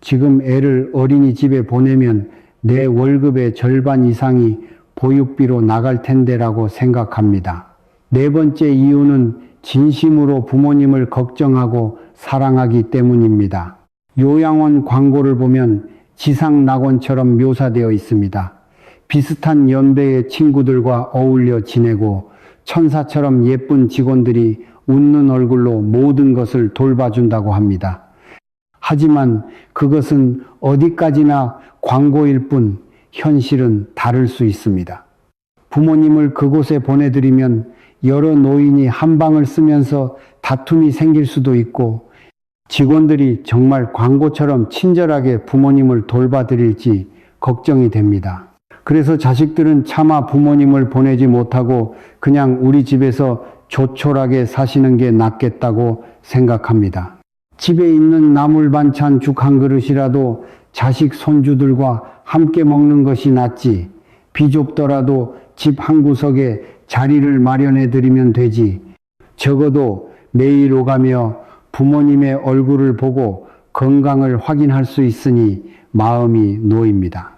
지금 애를 어린이집에 보내면 내 월급의 절반 이상이 보육비로 나갈 텐데라고 생각합니다. 네 번째 이유는 진심으로 부모님을 걱정하고 사랑하기 때문입니다. 요양원 광고를 보면 지상낙원처럼 묘사되어 있습니다. 비슷한 연배의 친구들과 어울려 지내고 천사처럼 예쁜 직원들이 웃는 얼굴로 모든 것을 돌봐준다고 합니다. 하지만 그것은 어디까지나 광고일 뿐 현실은 다를 수 있습니다. 부모님을 그곳에 보내드리면 여러 노인이 한 방을 쓰면서 다툼이 생길 수도 있고 직원들이 정말 광고처럼 친절하게 부모님을 돌봐드릴지 걱정이 됩니다. 그래서 자식들은 차마 부모님을 보내지 못하고 그냥 우리 집에서 조촐하게 사시는 게 낫겠다고 생각합니다. 집에 있는 나물 반찬 죽 한 그릇이라도 자식 손주들과 함께 먹는 것이 낫지, 비좁더라도 집 한 구석에 자리를 마련해 드리면 되지. 적어도 매일 오가며 부모님의 얼굴을 보고 건강을 확인할 수 있으니 마음이 놓입니다.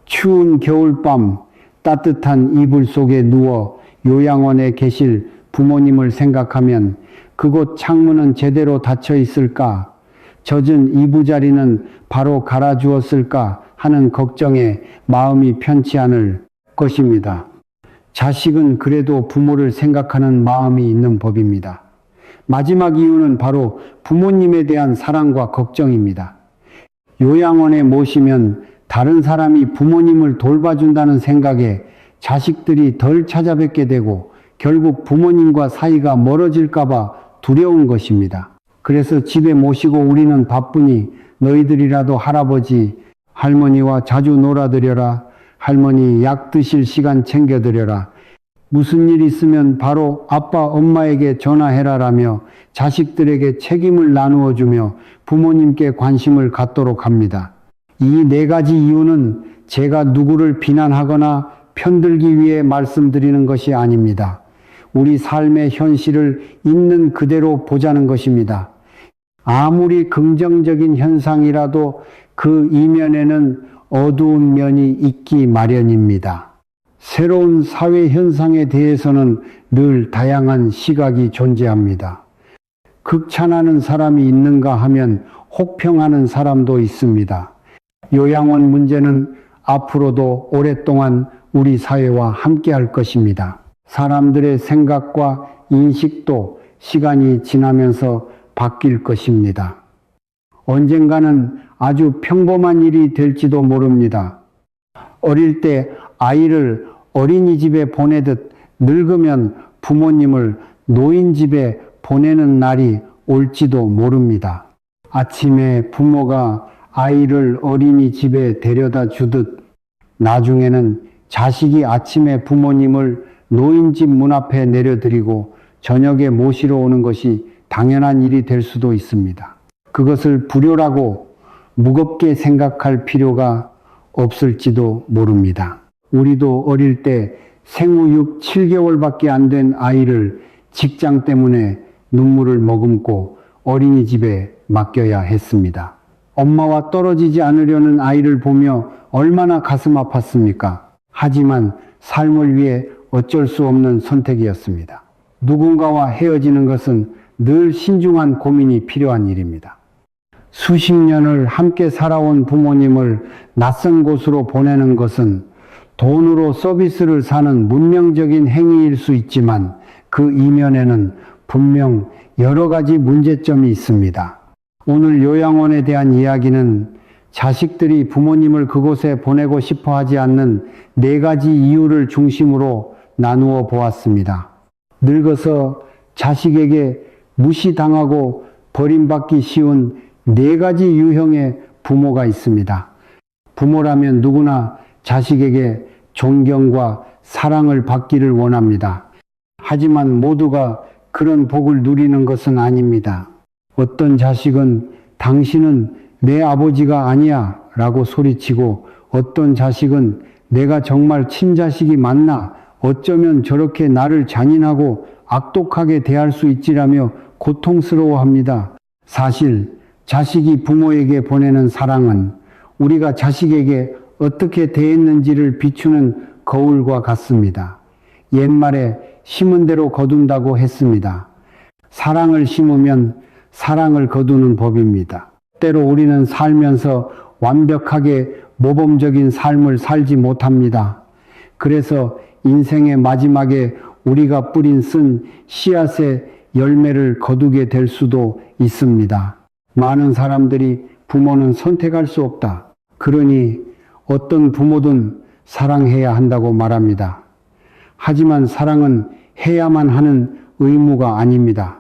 추운 겨울밤 따뜻한 이불 속에 누워 요양원에 계실 부모님을 생각하면 그곳 창문은 제대로 닫혀 있을까? 젖은 이부자리는 바로 갈아주었을까? 하는 걱정에 마음이 편치 않을 것입니다. 자식은 그래도 부모를 생각하는 마음이 있는 법입니다. 마지막 이유는 바로 부모님에 대한 사랑과 걱정입니다. 요양원에 모시면 다른 사람이 부모님을 돌봐준다는 생각에 자식들이 덜 찾아뵙게 되고 결국 부모님과 사이가 멀어질까봐 두려운 것입니다. 그래서 집에 모시고 우리는 바쁘니 너희들이라도 할아버지, 할머니와 자주 놀아드려라. 할머니 약 드실 시간 챙겨드려라. 무슨 일 있으면 바로 아빠, 엄마에게 전화해라라며 자식들에게 책임을 나누어 주며 부모님께 관심을 갖도록 합니다. 이 4가지 이유는 제가 누구를 비난하거나 편들기 위해 말씀드리는 것이 아닙니다. 우리 삶의 현실을 있는 그대로 보자는 것입니다. 아무리 긍정적인 현상이라도 그 이면에는 어두운 면이 있기 마련입니다. 새로운 사회 현상에 대해서는 늘 다양한 시각이 존재합니다. 극찬하는 사람이 있는가 하면 혹평하는 사람도 있습니다. 요양원 문제는 앞으로도 오랫동안 우리 사회와 함께 할 것입니다. 사람들의 생각과 인식도 시간이 지나면서 바뀔 것입니다. 언젠가는 아주 평범한 일이 될지도 모릅니다. 어릴 때 아이를 어린이집에 보내듯 늙으면 부모님을 노인 집에 보내는 날이 올지도 모릅니다. 아침에 부모가 아이를 어린이집에 데려다 주듯 나중에는 자식이 아침에 부모님을 노인집 문 앞에 내려드리고 저녁에 모시러 오는 것이 당연한 일이 될 수도 있습니다. 그것을 불효라고 무겁게 생각할 필요가 없을지도 모릅니다. 우리도 어릴 때 생후 7개월밖에 안 된 아이를 직장 때문에 눈물을 머금고 어린이집에 맡겨야 했습니다. 엄마와 떨어지지 않으려는 아이를 보며 얼마나 가슴 아팠습니까? 하지만 삶을 위해 어쩔 수 없는 선택이었습니다. 누군가와 헤어지는 것은 늘 신중한 고민이 필요한 일입니다. 수십 년을 함께 살아온 부모님을 낯선 곳으로 보내는 것은 돈으로 서비스를 사는 문명적인 행위일 수 있지만 그 이면에는 분명 여러 가지 문제점이 있습니다. 오늘 요양원에 대한 이야기는 자식들이 부모님을 그곳에 보내고 싶어 하지 않는 4가지 이유를 중심으로 나누어 보았습니다. 늙어서 자식에게 무시당하고 버림받기 쉬운 4가지 유형의 부모가 있습니다. 부모라면 누구나 자식에게 존경과 사랑을 받기를 원합니다. 하지만 모두가 그런 복을 누리는 것은 아닙니다. 어떤 자식은 당신은 내 아버지가 아니야 라고 소리치고 어떤 자식은 내가 정말 친자식이 맞나 어쩌면 저렇게 나를 잔인하고 악독하게 대할 수 있지라며 고통스러워합니다. 사실 자식이 부모에게 보내는 사랑은 우리가 자식에게 어떻게 대했는지를 비추는 거울과 같습니다. 옛말에 심은 대로 거둔다고 했습니다. 사랑을 심으면 사랑을 거두는 법입니다. 때로 우리는 살면서 완벽하게 모범적인 삶을 살지 못합니다. 그래서 인생의 마지막에 우리가 뿌린 쓴 씨앗의 열매를 거두게 될 수도 있습니다. 많은 사람들이 부모는 선택할 수 없다. 그러니 어떤 부모든 사랑해야 한다고 말합니다. 하지만 사랑은 해야만 하는 의무가 아닙니다.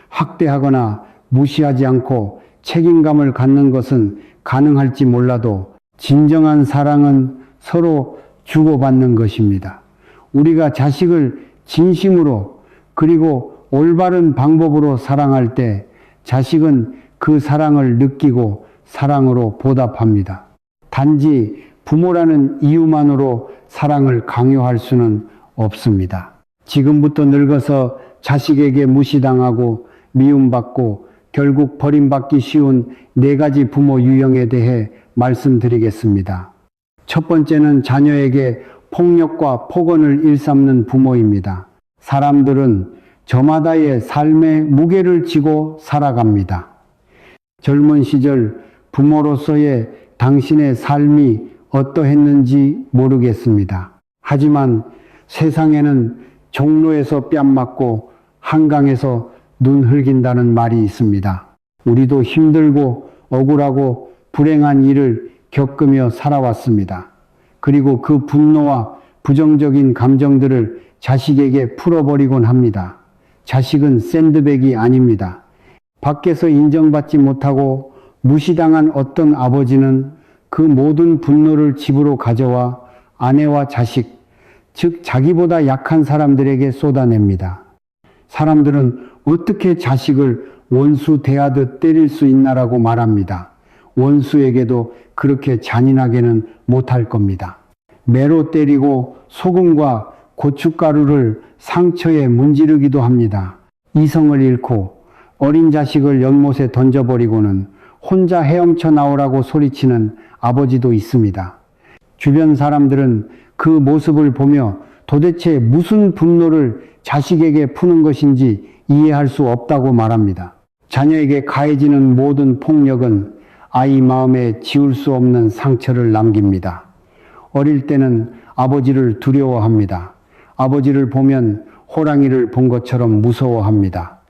학대하거나 무시하지 않고 책임감을 갖는 것은 가능할지 몰라도 진정한 사랑은 서로 주고받는 것입니다. 우리가 자식을 진심으로 그리고 올바른 방법으로 사랑할 때 자식은 그 사랑을 느끼고 사랑으로 보답합니다. 단지 부모라는 이유만으로 사랑을 강요할 수는 없습니다. 지금부터 늙어서 자식에게 무시당하고 미움받고 결국 버림받기 쉬운 4가지 부모 유형에 대해 말씀드리겠습니다. 첫 번째는 자녀에게 폭력과 폭언을 일삼는 부모입니다. 사람들은 저마다의 삶의 무게를 지고 살아갑니다. 젊은 시절 부모로서의 당신의 삶이 어떠했는지 모르겠습니다. 하지만 세상에는 종로에서 뺨 맞고 한강에서 눈 흘긴다는 말이 있습니다. 우리도 힘들고 억울하고 불행한 일을 겪으며 살아왔습니다. 그리고 그 분노와 부정적인 감정들을 자식에게 풀어버리곤 합니다. 자식은 샌드백이 아닙니다. 밖에서 인정받지 못하고 무시당한 어떤 아버지는 그 모든 분노를 집으로 가져와 아내와 자식, 즉 자기보다 약한 사람들에게 쏟아냅니다. 사람들은 어떻게 자식을 원수 대하듯 때릴 수 있나라고 말합니다. 원수에게도 그렇게 잔인하게는 못할 겁니다. 매로 때리고 소금과 고춧가루를 상처에 문지르기도 합니다. 이성을 잃고 어린 자식을 연못에 던져버리고는 혼자 헤엄쳐 나오라고 소리치는 아버지도 있습니다. 주변 사람들은 그 모습을 보며 도대체 무슨 분노를 자식에게 푸는 것인지 이해할 수 없다고 말합니다. 자녀에게 가해지는 모든 폭력은 아이 마음에 지울 수 없는 상처를 남깁니다. 어릴 때는 아버지를 두려워합니다. 아버지를 보면 호랑이를 본 것처럼 무서워합니다.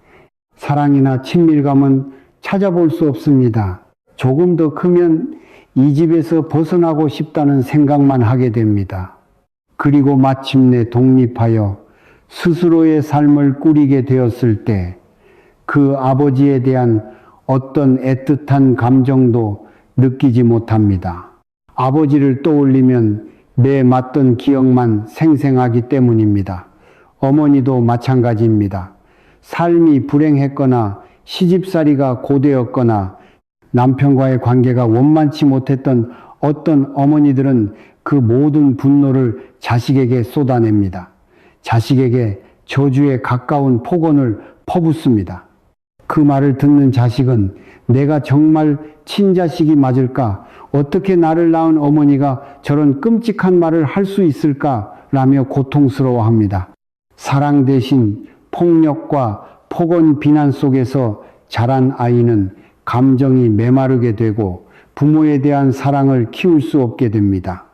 사랑이나 친밀감은 찾아볼 수 없습니다. 조금 더 크면 이 집에서 벗어나고 싶다는 생각만 하게 됩니다. 그리고 마침내 독립하여 스스로의 삶을 꾸리게 되었을 때 그 아버지에 대한 어떤 애틋한 감정도 느끼지 못합니다. 아버지를 떠올리면 내 맞던 기억만 생생하기 때문입니다. 어머니도 마찬가지입니다. 삶이 불행했거나 시집살이가 고되었거나 남편과의 관계가 원만치 못했던 어떤 어머니들은 그 모든 분노를 자식에게 쏟아냅니다. 자식에게 저주에 가까운 폭언을 퍼붓습니다. 그 말을 듣는 자식은 내가 정말 친자식이 맞을까? 어떻게 나를 낳은 어머니가 저런 끔찍한 말을 할 수 있을까? 라며 고통스러워합니다. 사랑 대신 폭력과 폭언 비난 속에서 자란 아이는 감정이 메마르게 되고 부모에 대한 사랑을 키울 수 없게 됩니다.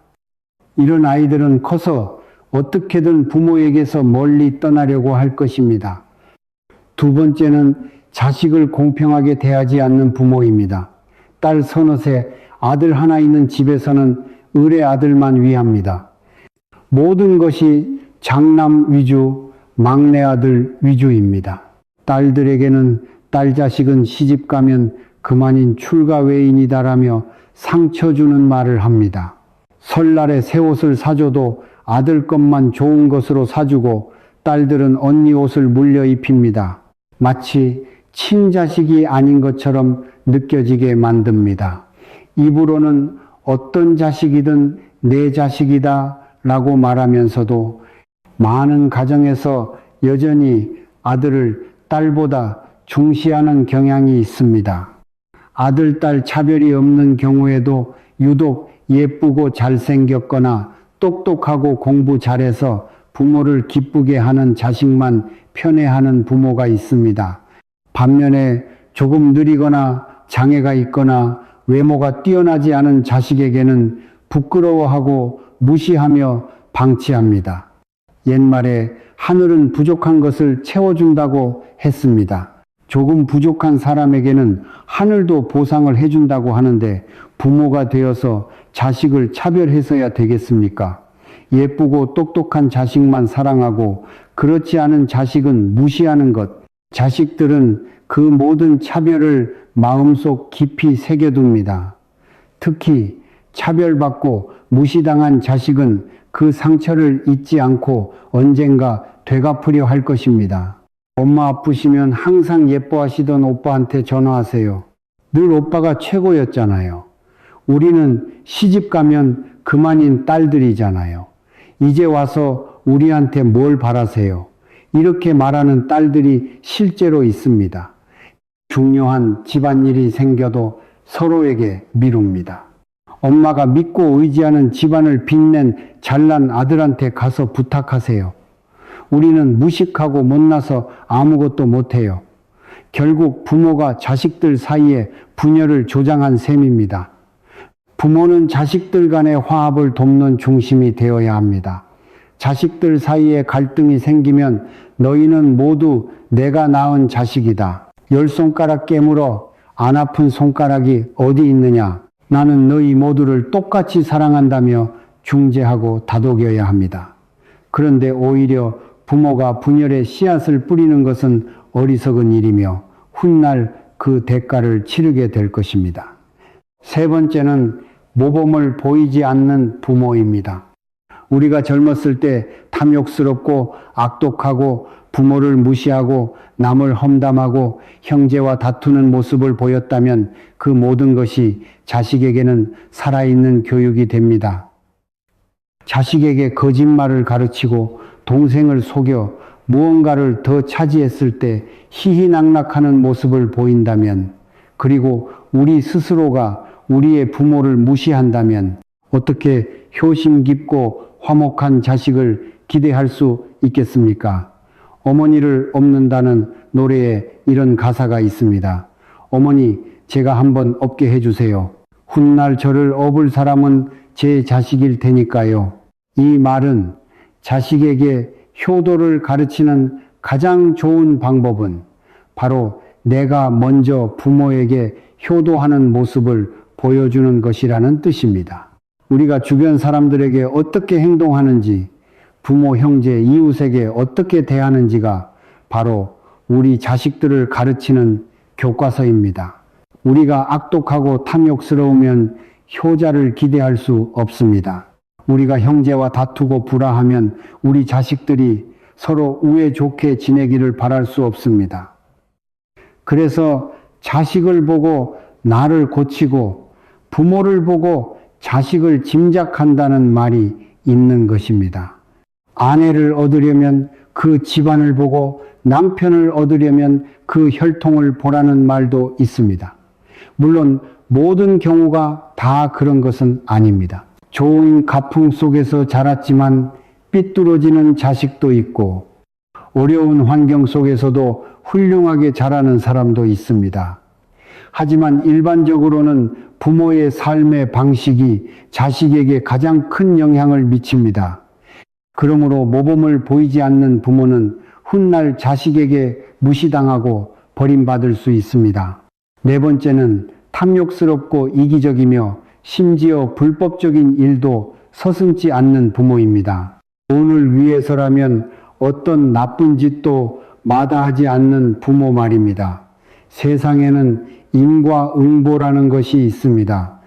이런 아이들은 커서 어떻게든 부모에게서 멀리 떠나려고 할 것입니다. 두 번째는 자식을 공평하게 대하지 않는 부모입니다. 딸 서너세, 아들 하나 있는 집에서는 을의 아들만 위합니다. 모든 것이 장남 위주, 막내 아들 위주입니다. 딸들에게는 딸 자식은 시집 가면 그만인 출가 외인이다라며 상처 주는 말을 합니다. 설날에 새 옷을 사줘도 아들 것만 좋은 것으로 사주고 딸들은 언니 옷을 물려 입힙니다. 마치 친자식이 아닌 것처럼 느껴지게 만듭니다. 입으로는 어떤 자식이든 내 자식이다 라고 말하면서도 많은 가정에서 여전히 아들을 딸보다 중시하는 경향이 있습니다. 아들, 딸 차별이 없는 경우에도 유독 예쁘고 잘생겼거나 똑똑하고 공부 잘해서 부모를 기쁘게 하는 자식만 편애하는 부모가 있습니다. 반면에 조금 느리거나 장애가 있거나 외모가 뛰어나지 않은 자식에게는 부끄러워하고 무시하며 방치합니다. 옛말에 하늘은 부족한 것을 채워준다고 했습니다. 조금 부족한 사람에게는 하늘도 보상을 해준다고 하는데 부모가 되어서 자식을 차별해서야 되겠습니까? 예쁘고 똑똑한 자식만 사랑하고 그렇지 않은 자식은 무시하는 것. 자식들은 그 모든 차별을 마음속 깊이 새겨둡니다. 특히 차별받고 무시당한 자식은 그 상처를 잊지 않고 언젠가 되갚으려 할 것입니다. 엄마 아프시면 항상 예뻐하시던 오빠한테 전화하세요. 늘 오빠가 최고였잖아요. 우리는 시집 가면 그만인 딸들이잖아요. 이제 와서 우리한테 뭘 바라세요? 이렇게 말하는 딸들이 실제로 있습니다. 중요한 집안일이 생겨도 서로에게 미룹니다. 엄마가 믿고 의지하는 집안을 빛낸 잘난 아들한테 가서 부탁하세요. 우리는 무식하고 못나서 아무것도 못해요. 결국 부모가 자식들 사이에 분열을 조장한 셈입니다. 부모는 자식들 간의 화합을 돕는 중심이 되어야 합니다. 자식들 사이에 갈등이 생기면 너희는 모두 내가 낳은 자식이다. 10손가락 깨물어 안 아픈 손가락이 어디 있느냐. 나는 너희 모두를 똑같이 사랑한다며 중재하고 다독여야 합니다. 그런데 오히려 부모가 분열의 씨앗을 뿌리는 것은 어리석은 일이며 훗날 그 대가를 치르게 될 것입니다. 세 번째는 모범을 보이지 않는 부모입니다. 우리가 젊었을 때 탐욕스럽고 악독하고 부모를 무시하고 남을 험담하고 형제와 다투는 모습을 보였다면 그 모든 것이 자식에게는 살아있는 교육이 됩니다. 자식에게 거짓말을 가르치고 동생을 속여 무언가를 더 차지했을 때 희희낙낙하는 모습을 보인다면, 그리고 우리 스스로가 우리의 부모를 무시한다면 어떻게 효심 깊고 화목한 자식을 기대할 수 있겠습니까? 어머니를 없는다는 노래에 이런 가사가 있습니다. 어머니, 제가 한번 업게 해주세요. 훗날 저를 업을 사람은 제 자식일 테니까요. 이 말은 자식에게 효도를 가르치는 가장 좋은 방법은 바로 내가 먼저 부모에게 효도하는 모습을 보여주는 것이라는 뜻입니다. 우리가 주변 사람들에게 어떻게 행동하는지, 부모, 형제, 이웃에게 어떻게 대하는지가 바로 우리 자식들을 가르치는 교과서입니다. 우리가 악독하고 탐욕스러우면 효자를 기대할 수 없습니다. 우리가 형제와 다투고 불화하면 우리 자식들이 서로 우애 좋게 지내기를 바랄 수 없습니다. 그래서 자식을 보고 나를 고치고 부모를 보고 자식을 짐작한다는 말이 있는 것입니다. 아내를 얻으려면 그 집안을 보고 남편을 얻으려면 그 혈통을 보라는 말도 있습니다. 물론 모든 경우가 다 그런 것은 아닙니다. 좋은 가풍 속에서 자랐지만 삐뚤어지는 자식도 있고 어려운 환경 속에서도 훌륭하게 자라는 사람도 있습니다. 하지만 일반적으로는 부모의 삶의 방식이 자식에게 가장 큰 영향을 미칩니다. 그러므로 모범을 보이지 않는 부모는 훗날 자식에게 무시당하고 버림받을 수 있습니다. 네 번째는 탐욕스럽고 이기적이며 심지어 불법적인 일도 서슴지 않는 부모입니다. 돈을 위해서라면 어떤 나쁜 짓도 마다하지 않는 부모 말입니다. 세상에는 인과응보라는 것이 있습니다.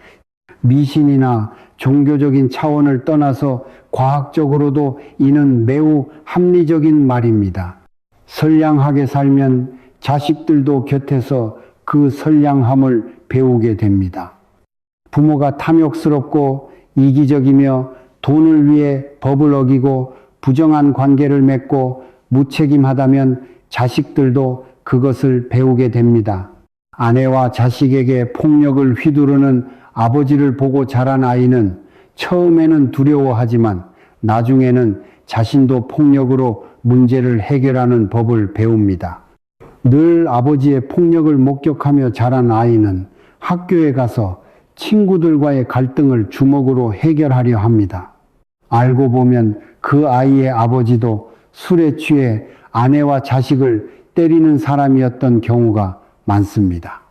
미신이나 종교적인 차원을 떠나서 과학적으로도 이는 매우 합리적인 말입니다. 선량하게 살면 자식들도 곁에서 그 선량함을 배우게 됩니다. 부모가 탐욕스럽고 이기적이며 돈을 위해 법을 어기고 부정한 관계를 맺고 무책임하다면 자식들도 그것을 배우게 됩니다. 아내와 자식에게 폭력을 휘두르는 아버지를 보고 자란 아이는 처음에는 두려워하지만 나중에는 자신도 폭력으로 문제를 해결하는 법을 배웁니다. 늘 아버지의 폭력을 목격하며 자란 아이는 학교에 가서 친구들과의 갈등을 주먹으로 해결하려 합니다. 알고 보면 그 아이의 아버지도 술에 취해 아내와 자식을 때리는 사람이었던 경우가 많습니다.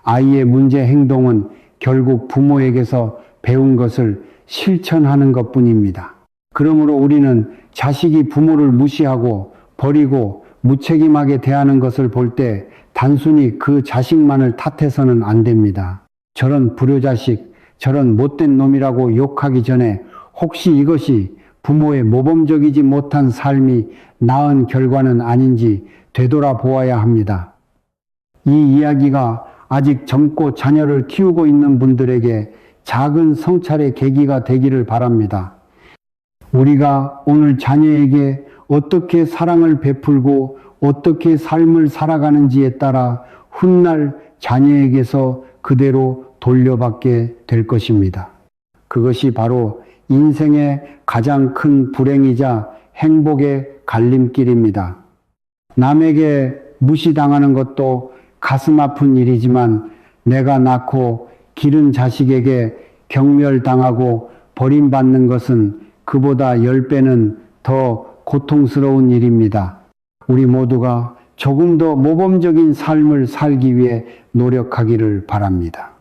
아이의 문제 행동은 결국 부모에게서 배운 것을 실천하는 것뿐입니다. 그러므로 우리는 자식이 부모를 무시하고 버리고 무책임하게 대하는 것을 볼 때 단순히 그 자식만을 탓해서는 안 됩니다. 저런 불효자식, 저런 못된 놈이라고 욕하기 전에 혹시 이것이 부모의 모범적이지 못한 삶이 낳은 결과는 아닌지 되돌아보아야 합니다. 이 이야기가 아직 젊고 자녀를 키우고 있는 분들에게 작은 성찰의 계기가 되기를 바랍니다. 우리가 오늘 자녀에게 어떻게 사랑을 베풀고 어떻게 삶을 살아가는지에 따라 훗날 자녀에게서 그대로 돌려받게 될 것입니다. 그것이 바로 인생의 가장 큰 불행이자 행복의 갈림길입니다. 남에게 무시당하는 것도 가슴 아픈 일이지만 내가 낳고 기른 자식에게 경멸당하고 버림받는 것은 그보다 10배는 더 고통스러운 일입니다. 우리 모두가 조금 더 모범적인 삶을 살기 위해 노력하기를 바랍니다.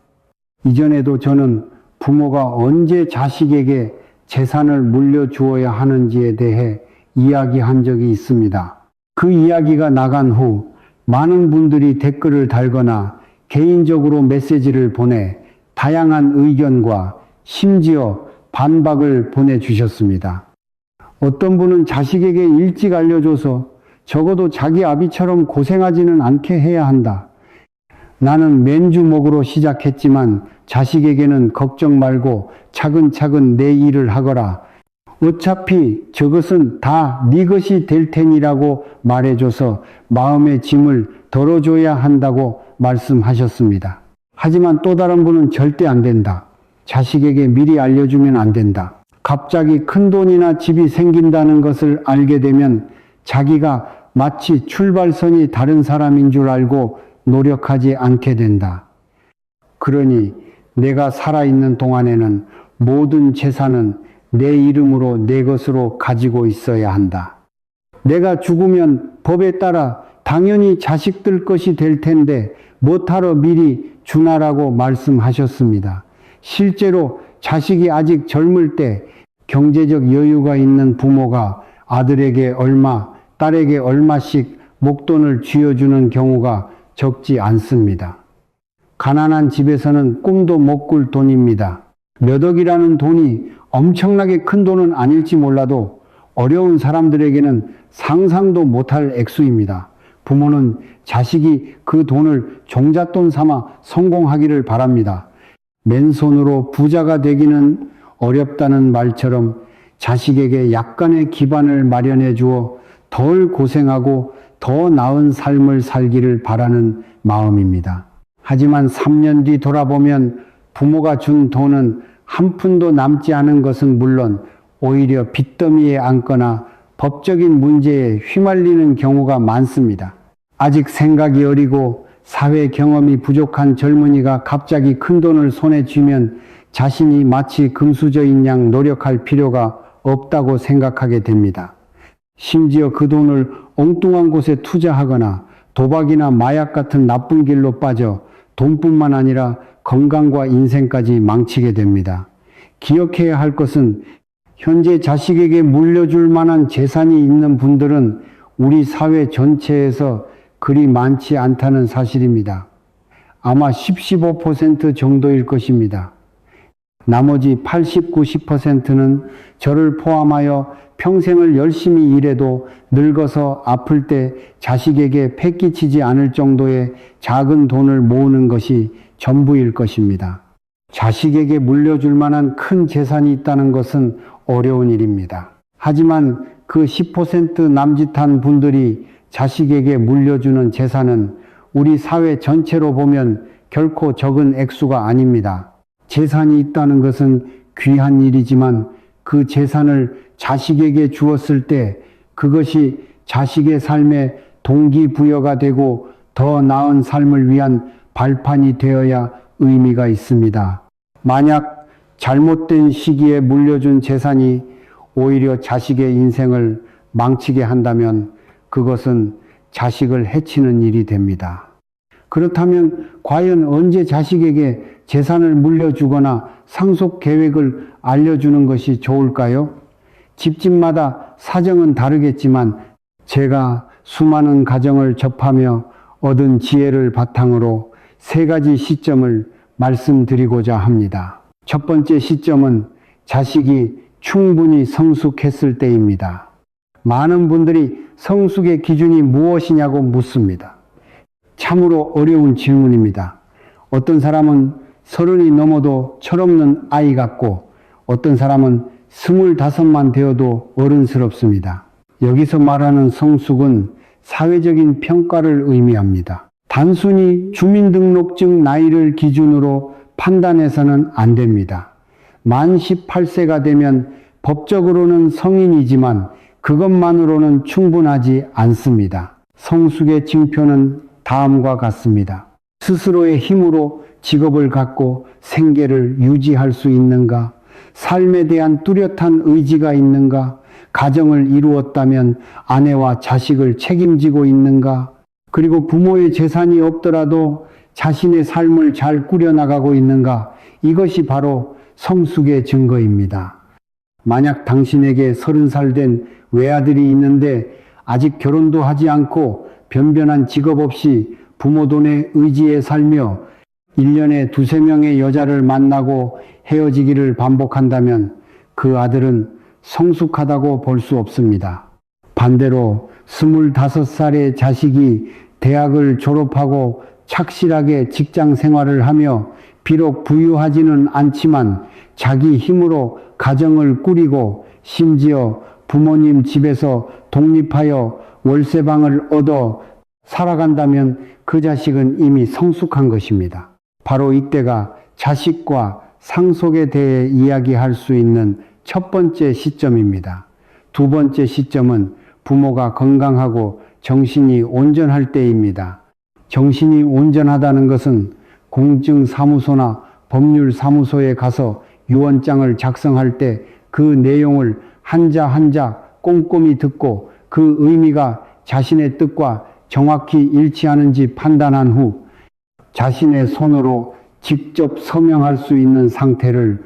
이전에도 저는 부모가 언제 자식에게 재산을 물려주어야 하는지에 대해 이야기한 적이 있습니다. 그 이야기가 나간 후 많은 분들이 댓글을 달거나 개인적으로 메시지를 보내 다양한 의견과 심지어 반박을 보내주셨습니다. 어떤 분은 자식에게 일찍 알려줘서 적어도 자기 아비처럼 고생하지는 않게 해야 한다. 나는 맨주먹으로 시작했지만 자식에게는 걱정 말고 차근차근 내 일을 하거라. 어차피 저것은 다 네 것이 될 테니라고 말해줘서 마음의 짐을 덜어줘야 한다고 말씀하셨습니다. 하지만 또 다른 분은 절대 안 된다. 자식에게 미리 알려주면 안 된다. 갑자기 큰 돈이나 집이 생긴다는 것을 알게 되면 자기가 마치 출발선이 다른 사람인 줄 알고 노력하지 않게 된다. 그러니 내가 살아있는 동안에는 모든 재산은 내 이름으로 내 것으로 가지고 있어야 한다. 내가 죽으면 법에 따라 당연히 자식들 것이 될 텐데 못하러 미리 주나라고 말씀하셨습니다. 실제로 자식이 아직 젊을 때 경제적 여유가 있는 부모가 아들에게 얼마, 딸에게 얼마씩 목돈을 쥐어주는 경우가 적지 않습니다. 가난한 집에서는 꿈도 못 꿀 돈입니다. 몇 억이라는 돈이 엄청나게 큰 돈은 아닐지 몰라도 어려운 사람들에게는 상상도 못할 액수입니다. 부모는 자식이 그 돈을 종잣돈 삼아 성공하기를 바랍니다. 맨손으로 부자가 되기는 어렵다는 말처럼 자식에게 약간의 기반을 마련해 주어 덜 고생하고 더 나은 삶을 살기를 바라는 마음입니다. 하지만 3년 뒤 돌아보면 부모가 준 돈은 한 푼도 남지 않은 것은 물론 오히려 빚더미에 앉거나 법적인 문제에 휘말리는 경우가 많습니다. 아직 생각이 어리고 사회 경험이 부족한 젊은이가 갑자기 큰 돈을 손에 쥐면 자신이 마치 금수저인 양 노력할 필요가 없다고 생각하게 됩니다. 심지어 그 돈을 엉뚱한 곳에 투자하거나 도박이나 마약 같은 나쁜 길로 빠져 돈뿐만 아니라 건강과 인생까지 망치게 됩니다. 기억해야 할 것은 현재 자식에게 물려줄 만한 재산이 있는 분들은 우리 사회 전체에서 그리 많지 않다는 사실입니다. 아마 10-15% 정도일 것입니다. 나머지 80-90%는 저를 포함하여 평생을 열심히 일해도 늙어서 아플 때 자식에게 패끼치지 않을 정도의 작은 돈을 모으는 것이 전부일 것입니다. 자식에게 물려줄 만한 큰 재산이 있다는 것은 어려운 일입니다. 하지만 그 10% 남짓한 분들이 자식에게 물려주는 재산은 우리 사회 전체로 보면 결코 적은 액수가 아닙니다. 재산이 있다는 것은 귀한 일이지만 그 재산을 자식에게 주었을 때 그것이 자식의 삶에 동기부여가 되고 더 나은 삶을 위한 발판이 되어야 의미가 있습니다. 만약 잘못된 시기에 물려준 재산이 오히려 자식의 인생을 망치게 한다면 그것은 자식을 해치는 일이 됩니다. 그렇다면 과연 언제 자식에게 재산을 물려주거나 상속 계획을 알려주는 것이 좋을까요? 집집마다 사정은 다르겠지만 제가 수많은 가정을 접하며 얻은 지혜를 바탕으로 3가지 시점을 말씀드리고자 합니다. 첫 번째 시점은 자식이 충분히 성숙했을 때입니다. 많은 분들이 성숙의 기준이 무엇이냐고 묻습니다. 참으로 어려운 질문입니다. 어떤 사람은 30이 넘어도 철없는 아이 같고 어떤 사람은 25만 되어도 어른스럽습니다. 여기서 말하는 성숙은 사회적인 평가를 의미합니다. 단순히 주민등록증 나이를 기준으로 판단해서는 안 됩니다. 만 18세가 되면 법적으로는 성인이지만 그것만으로는 충분하지 않습니다. 성숙의 징표는 다음과 같습니다. 스스로의 힘으로 직업을 갖고 생계를 유지할 수 있는가? 삶에 대한 뚜렷한 의지가 있는가? 가정을 이루었다면 아내와 자식을 책임지고 있는가? 그리고 부모의 재산이 없더라도 자신의 삶을 잘 꾸려나가고 있는가? 이것이 바로 성숙의 증거입니다. 만약 당신에게 30살 된 외아들이 있는데 아직 결혼도 하지 않고 변변한 직업 없이 부모 돈에 의지해 살며 1년에 2-3명의 여자를 만나고 헤어지기를 반복한다면 그 아들은 성숙하다고 볼 수 없습니다. 반대로 25살의 자식이 대학을 졸업하고 착실하게 직장 생활을 하며 비록 부유하지는 않지만 자기 힘으로 가정을 꾸리고 심지어 부모님 집에서 독립하여 월세방을 얻어 살아간다면 그 자식은 이미 성숙한 것입니다. 바로 이때가 자식과 상속에 대해 이야기할 수 있는 첫 번째 시점입니다. 두 번째 시점은 부모가 건강하고 정신이 온전할 때입니다. 정신이 온전하다는 것은 공증사무소나 법률사무소에 가서 유언장을 작성할 때 그 내용을 한자 한자 꼼꼼히 듣고 그 의미가 자신의 뜻과 정확히 일치하는지 판단한 후 자신의 손으로 직접 서명할 수 있는 상태를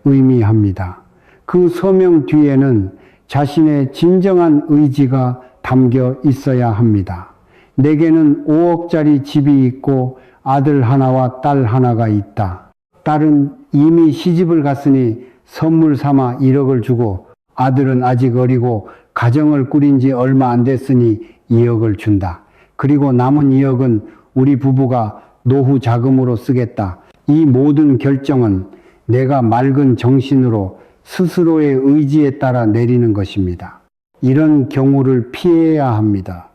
의미합니다. 그 서명 뒤에는 자신의 진정한 의지가 담겨 있어야 합니다. 내게는 5억짜리 집이 있고 아들 하나와 딸 하나가 있다. 딸은 이미 시집을 갔으니 선물 삼아 1억을 주고 아들은 아직 어리고 가정을 꾸린 지 얼마 안 됐으니 2억을 준다. 그리고 남은 2억은 우리 부부가 노후 자금으로 쓰겠다. 이 모든 결정은 내가 맑은 정신으로 스스로의 의지에 따라 내리는 것입니다. 이런 경우를 피해야 합니다.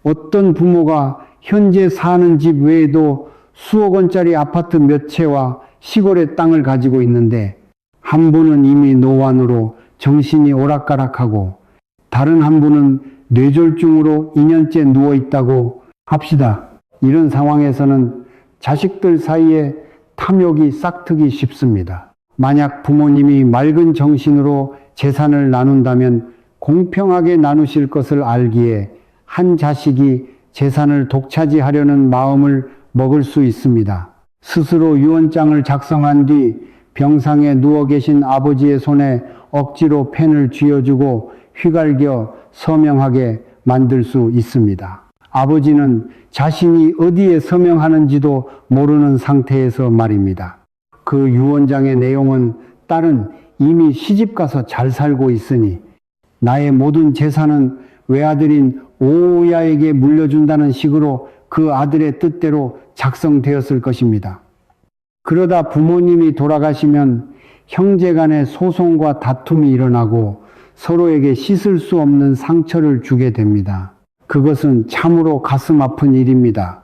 어떤 부모가 현재 사는 집 외에도 수억 원짜리 아파트 몇 채와 시골의 땅을 가지고 있는데 한 분은 이미 노환으로 정신이 오락가락하고 다른 한 분은 뇌졸중으로 2년째 누워 있다고 합시다. 이런 상황에서는 자식들 사이에 탐욕이 싹트기 쉽습니다. 만약 부모님이 맑은 정신으로 재산을 나눈다면 공평하게 나누실 것을 알기에 한 자식이 재산을 독차지하려는 마음을 먹을 수 있습니다. 스스로 유언장을 작성한 뒤 병상에 누워 계신 아버지의 손에 억지로 펜을 쥐어주고 휘갈겨 서명하게 만들 수 있습니다. 아버지는 자신이 어디에 서명하는지도 모르는 상태에서 말입니다. 그 유언장의 내용은 딸은 이미 시집가서 잘 살고 있으니 나의 모든 재산은 외아들인 오야에게 물려준다는 식으로 그 아들의 뜻대로 작성되었을 것입니다. 그러다 부모님이 돌아가시면 형제 간의 소송과 다툼이 일어나고 서로에게 씻을 수 없는 상처를 주게 됩니다. 그것은 참으로 가슴 아픈 일입니다.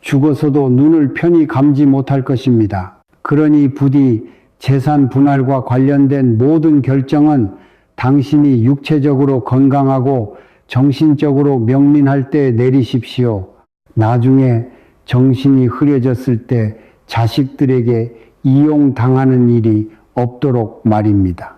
죽어서도 눈을 편히 감지 못할 것입니다. 그러니 부디 재산 분할과 관련된 모든 결정은 당신이 육체적으로 건강하고 정신적으로 명민할 때 내리십시오. 나중에 정신이 흐려졌을 때 자식들에게 이용당하는 일이 없도록 말입니다.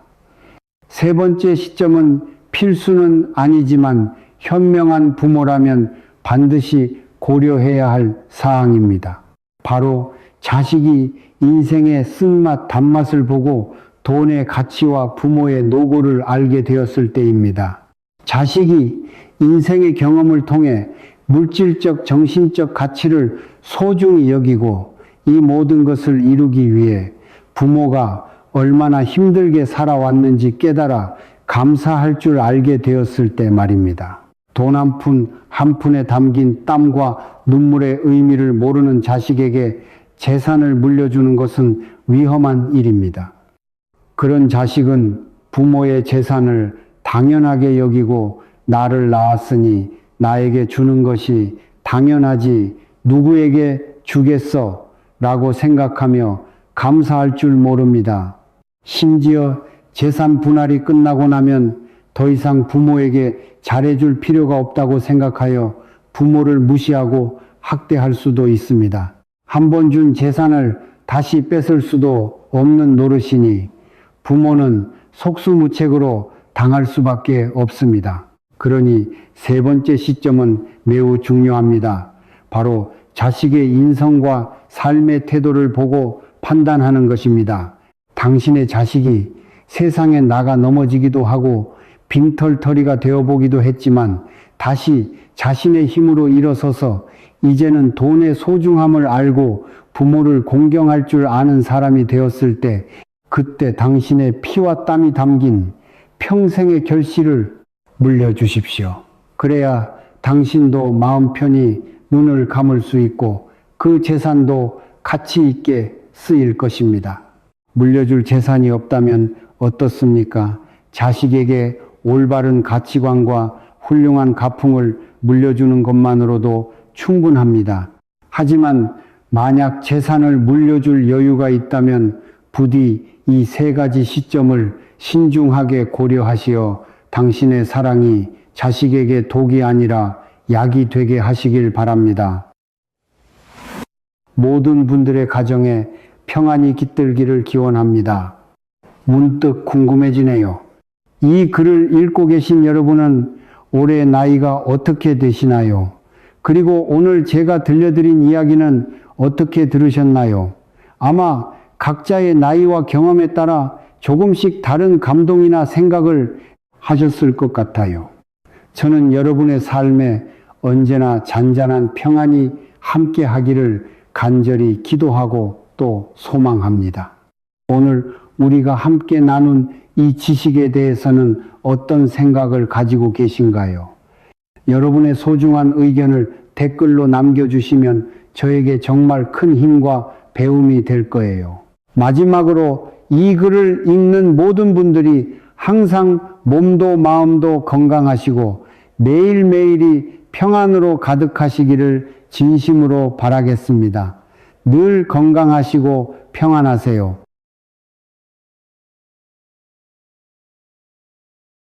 세 번째 시점은 필수는 아니지만 현명한 부모라면 반드시 고려해야 할 사항입니다. 바로 자식이 인생의 쓴맛, 단맛을 보고 돈의 가치와 부모의 노고를 알게 되었을 때입니다. 자식이 인생의 경험을 통해 물질적, 정신적 가치를 소중히 여기고 이 모든 것을 이루기 위해 부모가 얼마나 힘들게 살아왔는지 깨달아 감사할 줄 알게 되었을 때 말입니다. 돈 한 푼에 담긴 땀과 눈물의 의미를 모르는 자식에게 재산을 물려주는 것은 위험한 일입니다. 그런 자식은 부모의 재산을 당연하게 여기고 나를 낳았으니 나에게 주는 것이 당연하지 누구에게 주겠어 라고 생각하며 감사할 줄 모릅니다. 심지어 재산 분할이 끝나고 나면 더 이상 부모에게 잘해줄 필요가 없다고 생각하여 부모를 무시하고 학대할 수도 있습니다. 한 번 준 재산을 다시 뺏을 수도 없는 노릇이니 부모는 속수무책으로 당할 수밖에 없습니다. 그러니 세 번째 시점은 매우 중요합니다. 바로 자식의 인성과 삶의 태도를 보고 판단하는 것입니다. 당신의 자식이 세상에 나가 넘어지기도 하고 빈털터리가 되어보기도 했지만 다시 자신의 힘으로 일어서서 이제는 돈의 소중함을 알고 부모를 공경할 줄 아는 사람이 되었을 때 그때 당신의 피와 땀이 담긴 평생의 결실을 물려주십시오. 그래야 당신도 마음 편히 눈을 감을 수 있고 그 재산도 가치 있게 쓰일 것입니다. 물려줄 재산이 없다면 어떻습니까? 자식에게 올바른 가치관과 훌륭한 가풍을 물려주는 것만으로도 충분합니다. 하지만 만약 재산을 물려줄 여유가 있다면 부디 이 세 가지 시점을 신중하게 고려하시어 당신의 사랑이 자식에게 독이 아니라 약이 되게 하시길 바랍니다. 모든 분들의 가정에 평안이 깃들기를 기원합니다. 문득 궁금해지네요. 이 글을 읽고 계신 여러분은 올해 나이가 어떻게 되시나요? 그리고 오늘 제가 들려드린 이야기는 어떻게 들으셨나요? 아마 각자의 나이와 경험에 따라 조금씩 다른 감동이나 생각을 하셨을 것 같아요. 저는 여러분의 삶에 언제나 잔잔한 평안이 함께 하기를 간절히 기도하고 또 소망합니다. 오늘 우리가 함께 나눈 이 지식에 대해서는 어떤 생각을 가지고 계신가요? 여러분의 소중한 의견을 댓글로 남겨주시면 저에게 정말 큰 힘과 배움이 될 거예요. 마지막으로 이 글을 읽는 모든 분들이 항상 몸도 마음도 건강하시고 매일매일이 평안으로 가득하시기를 진심으로 바라겠습니다. 늘 건강하시고 평안하세요.